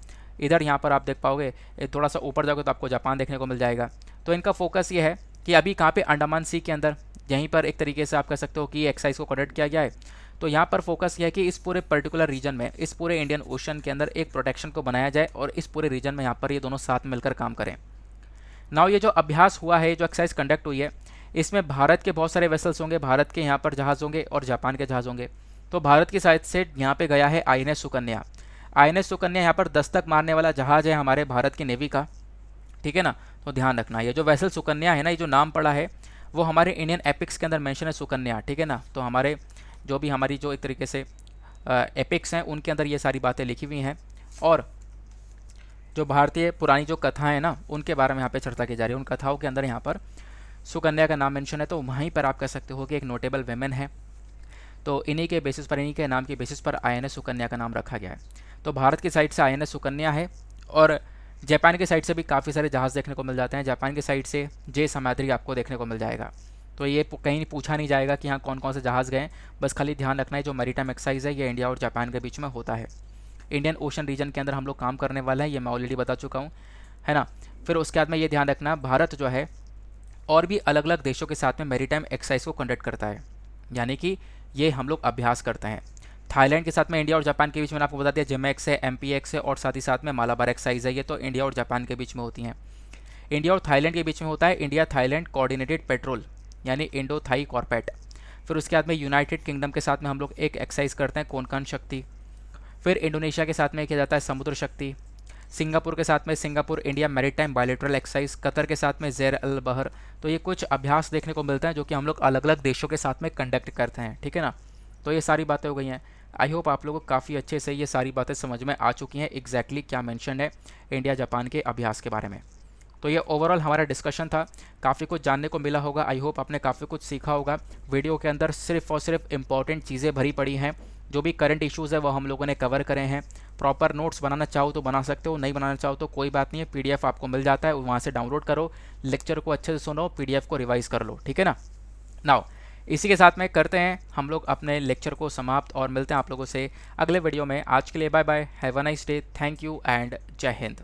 इधर यहाँ पर आप देख पाओगे, थोड़ा सा ऊपर जाओगे तो आपको जापान देखने को मिल जाएगा। तो इनका फोकस ये है कि अभी कहाँ पे, अंडमान सी के अंदर, यहीं पर एक तरीके से आप कह सकते हो कि एक्सरसाइज को कंडक्ट किया गया है। तो यहाँ पर फोकस यह है कि इस पूरे पर्टिकुलर रीजन में, इस पूरे इंडियन ओशन के अंदर एक प्रोटेक्शन को बनाया जाए और इस पूरे रीजन में यहाँ पर ये दोनों साथ मिलकर काम करें। नाउ ये जो अभ्यास हुआ है, जो एक्सरसाइज कंडक्ट हुई है, इसमें भारत के बहुत सारे वेसल्स होंगे, भारत के यहाँ पर जहाज़ होंगे और जापान के जहाज़ होंगे। तो भारत की साइड से यहाँ पे गया है INS सुकन्या। INS सुकन्या यहाँ पर दस्तक मारने वाला जहाज़ है हमारे भारत की नेवी का, ठीक है ना। तो ध्यान रखना, ये जो वेसल सुकन्या है ना, ये जो नाम पड़ा है वो हमारे इंडियन एपिक्स के अंदर मेंशन है, सुकन्या, ठीक है ना। तो हमारे जो भी हमारी जो एक तरीके से एपिक्स हैं उनके अंदर ये सारी बातें लिखी हुई हैं, और जो भारतीय पुरानी जो कथाएं हैं ना उनके बारे में यहाँ पे चर्चा की जा रही है। उन कथाओं के अंदर यहाँ पर सुकन्या का नाम मेंशन है, तो वहीं पर आप कह सकते हो कि एक नोटेबल वेमेन है। तो इन्हीं के बेसिस पर, इन्हीं के नाम के बेसिस पर INS सुकन्या का नाम रखा गया है। तो भारत की साइड से INS सुकन्या है, और जापान की साइड से भी काफ़ी सारे जहाज़ देखने को मिल जाते हैं। जापान की साइड से जे समाद्री आपको देखने को मिल जाएगा। तो ये कहीं पूछा नहीं जाएगा कि हाँ कौन कौन से जहाज़ गए, बस खाली ध्यान रखना है जो मैरीटाइम एक्सरसाइज है ये इंडिया और जापान के बीच में होता है। इंडियन ओशन रीजन के अंदर हम लोग काम करने वाले हैं, ये मैं ऑलरेडी बता चुका हूँ, है ना। फिर उसके बाद में ये ध्यान रखना, भारत जो है और भी अलग अलग देशों के साथ में मैरीटाइम एक्सरसाइज को कंडक्ट करता है, यानी कि ये हम लोग अभ्यास करते हैं। थाईलैंड के साथ में इंडिया और जापान के बीच में आपको बता दिया JMX है, MPX है, और साथ ही साथ में मालाबार एक्सरसाइज है, ये तो इंडिया और जापान के बीच में होती हैं। इंडिया और थाईलैंड के बीच में होता है इंडिया थाईलैंड कोऑर्डिनेटेड पेट्रोल, यानी इंडो थाई कॉर्पेट। फिर उसके बाद में यूनाइटेड किंगडम के साथ में हम लोग एक एक्सरसाइज करते हैं, कोनकान शक्ति। फिर इंडोनेशिया के साथ में किया जाता है समुद्र शक्ति। सिंगापुर के साथ में Singapore India maritime bilateral exercise, Qatar के साथ में ज़ेर अल बहर। तो ये कुछ अभ्यास देखने को मिलते हैं जो कि हम लोग अलग अलग देशों के साथ में कंडक्ट करते हैं, ठीक है ना। तो ये सारी बातें हो गई हैं। आई होप आप लोगों को काफ़ी अच्छे से ये सारी बातें समझ में आ चुकी हैं, एग्जैक्टली क्या मेंशन है इंडिया जापान के अभ्यास के बारे में। तो ये ओवरऑल हमारा डिस्कशन था, काफ़ी कुछ जानने को मिला होगा। आई होप आपने काफ़ी कुछ सीखा होगा। वीडियो के अंदर सिर्फ और सिर्फ इंपॉर्टेंट चीज़ें भरी पड़ी हैं, जो भी करंट इश्यूज़ है वो हम लोगों ने कवर करे हैं। प्रॉपर नोट्स बनाना चाहो तो बना सकते हो, नहीं बनाना चाहो तो कोई बात नहीं है, PDF आपको मिल जाता है, वहाँ से डाउनलोड करो, लेक्चर को अच्छे से सुनो, PDF को रिवाइज़ कर लो, ठीक है ना। नाउ इसी के साथ में करते हैं हम लोग अपने लेक्चर को समाप्त, और मिलते हैं आप लोगों से अगले वीडियो में। आज के लिए bye bye, have a nice day, thank you and जय हिंद।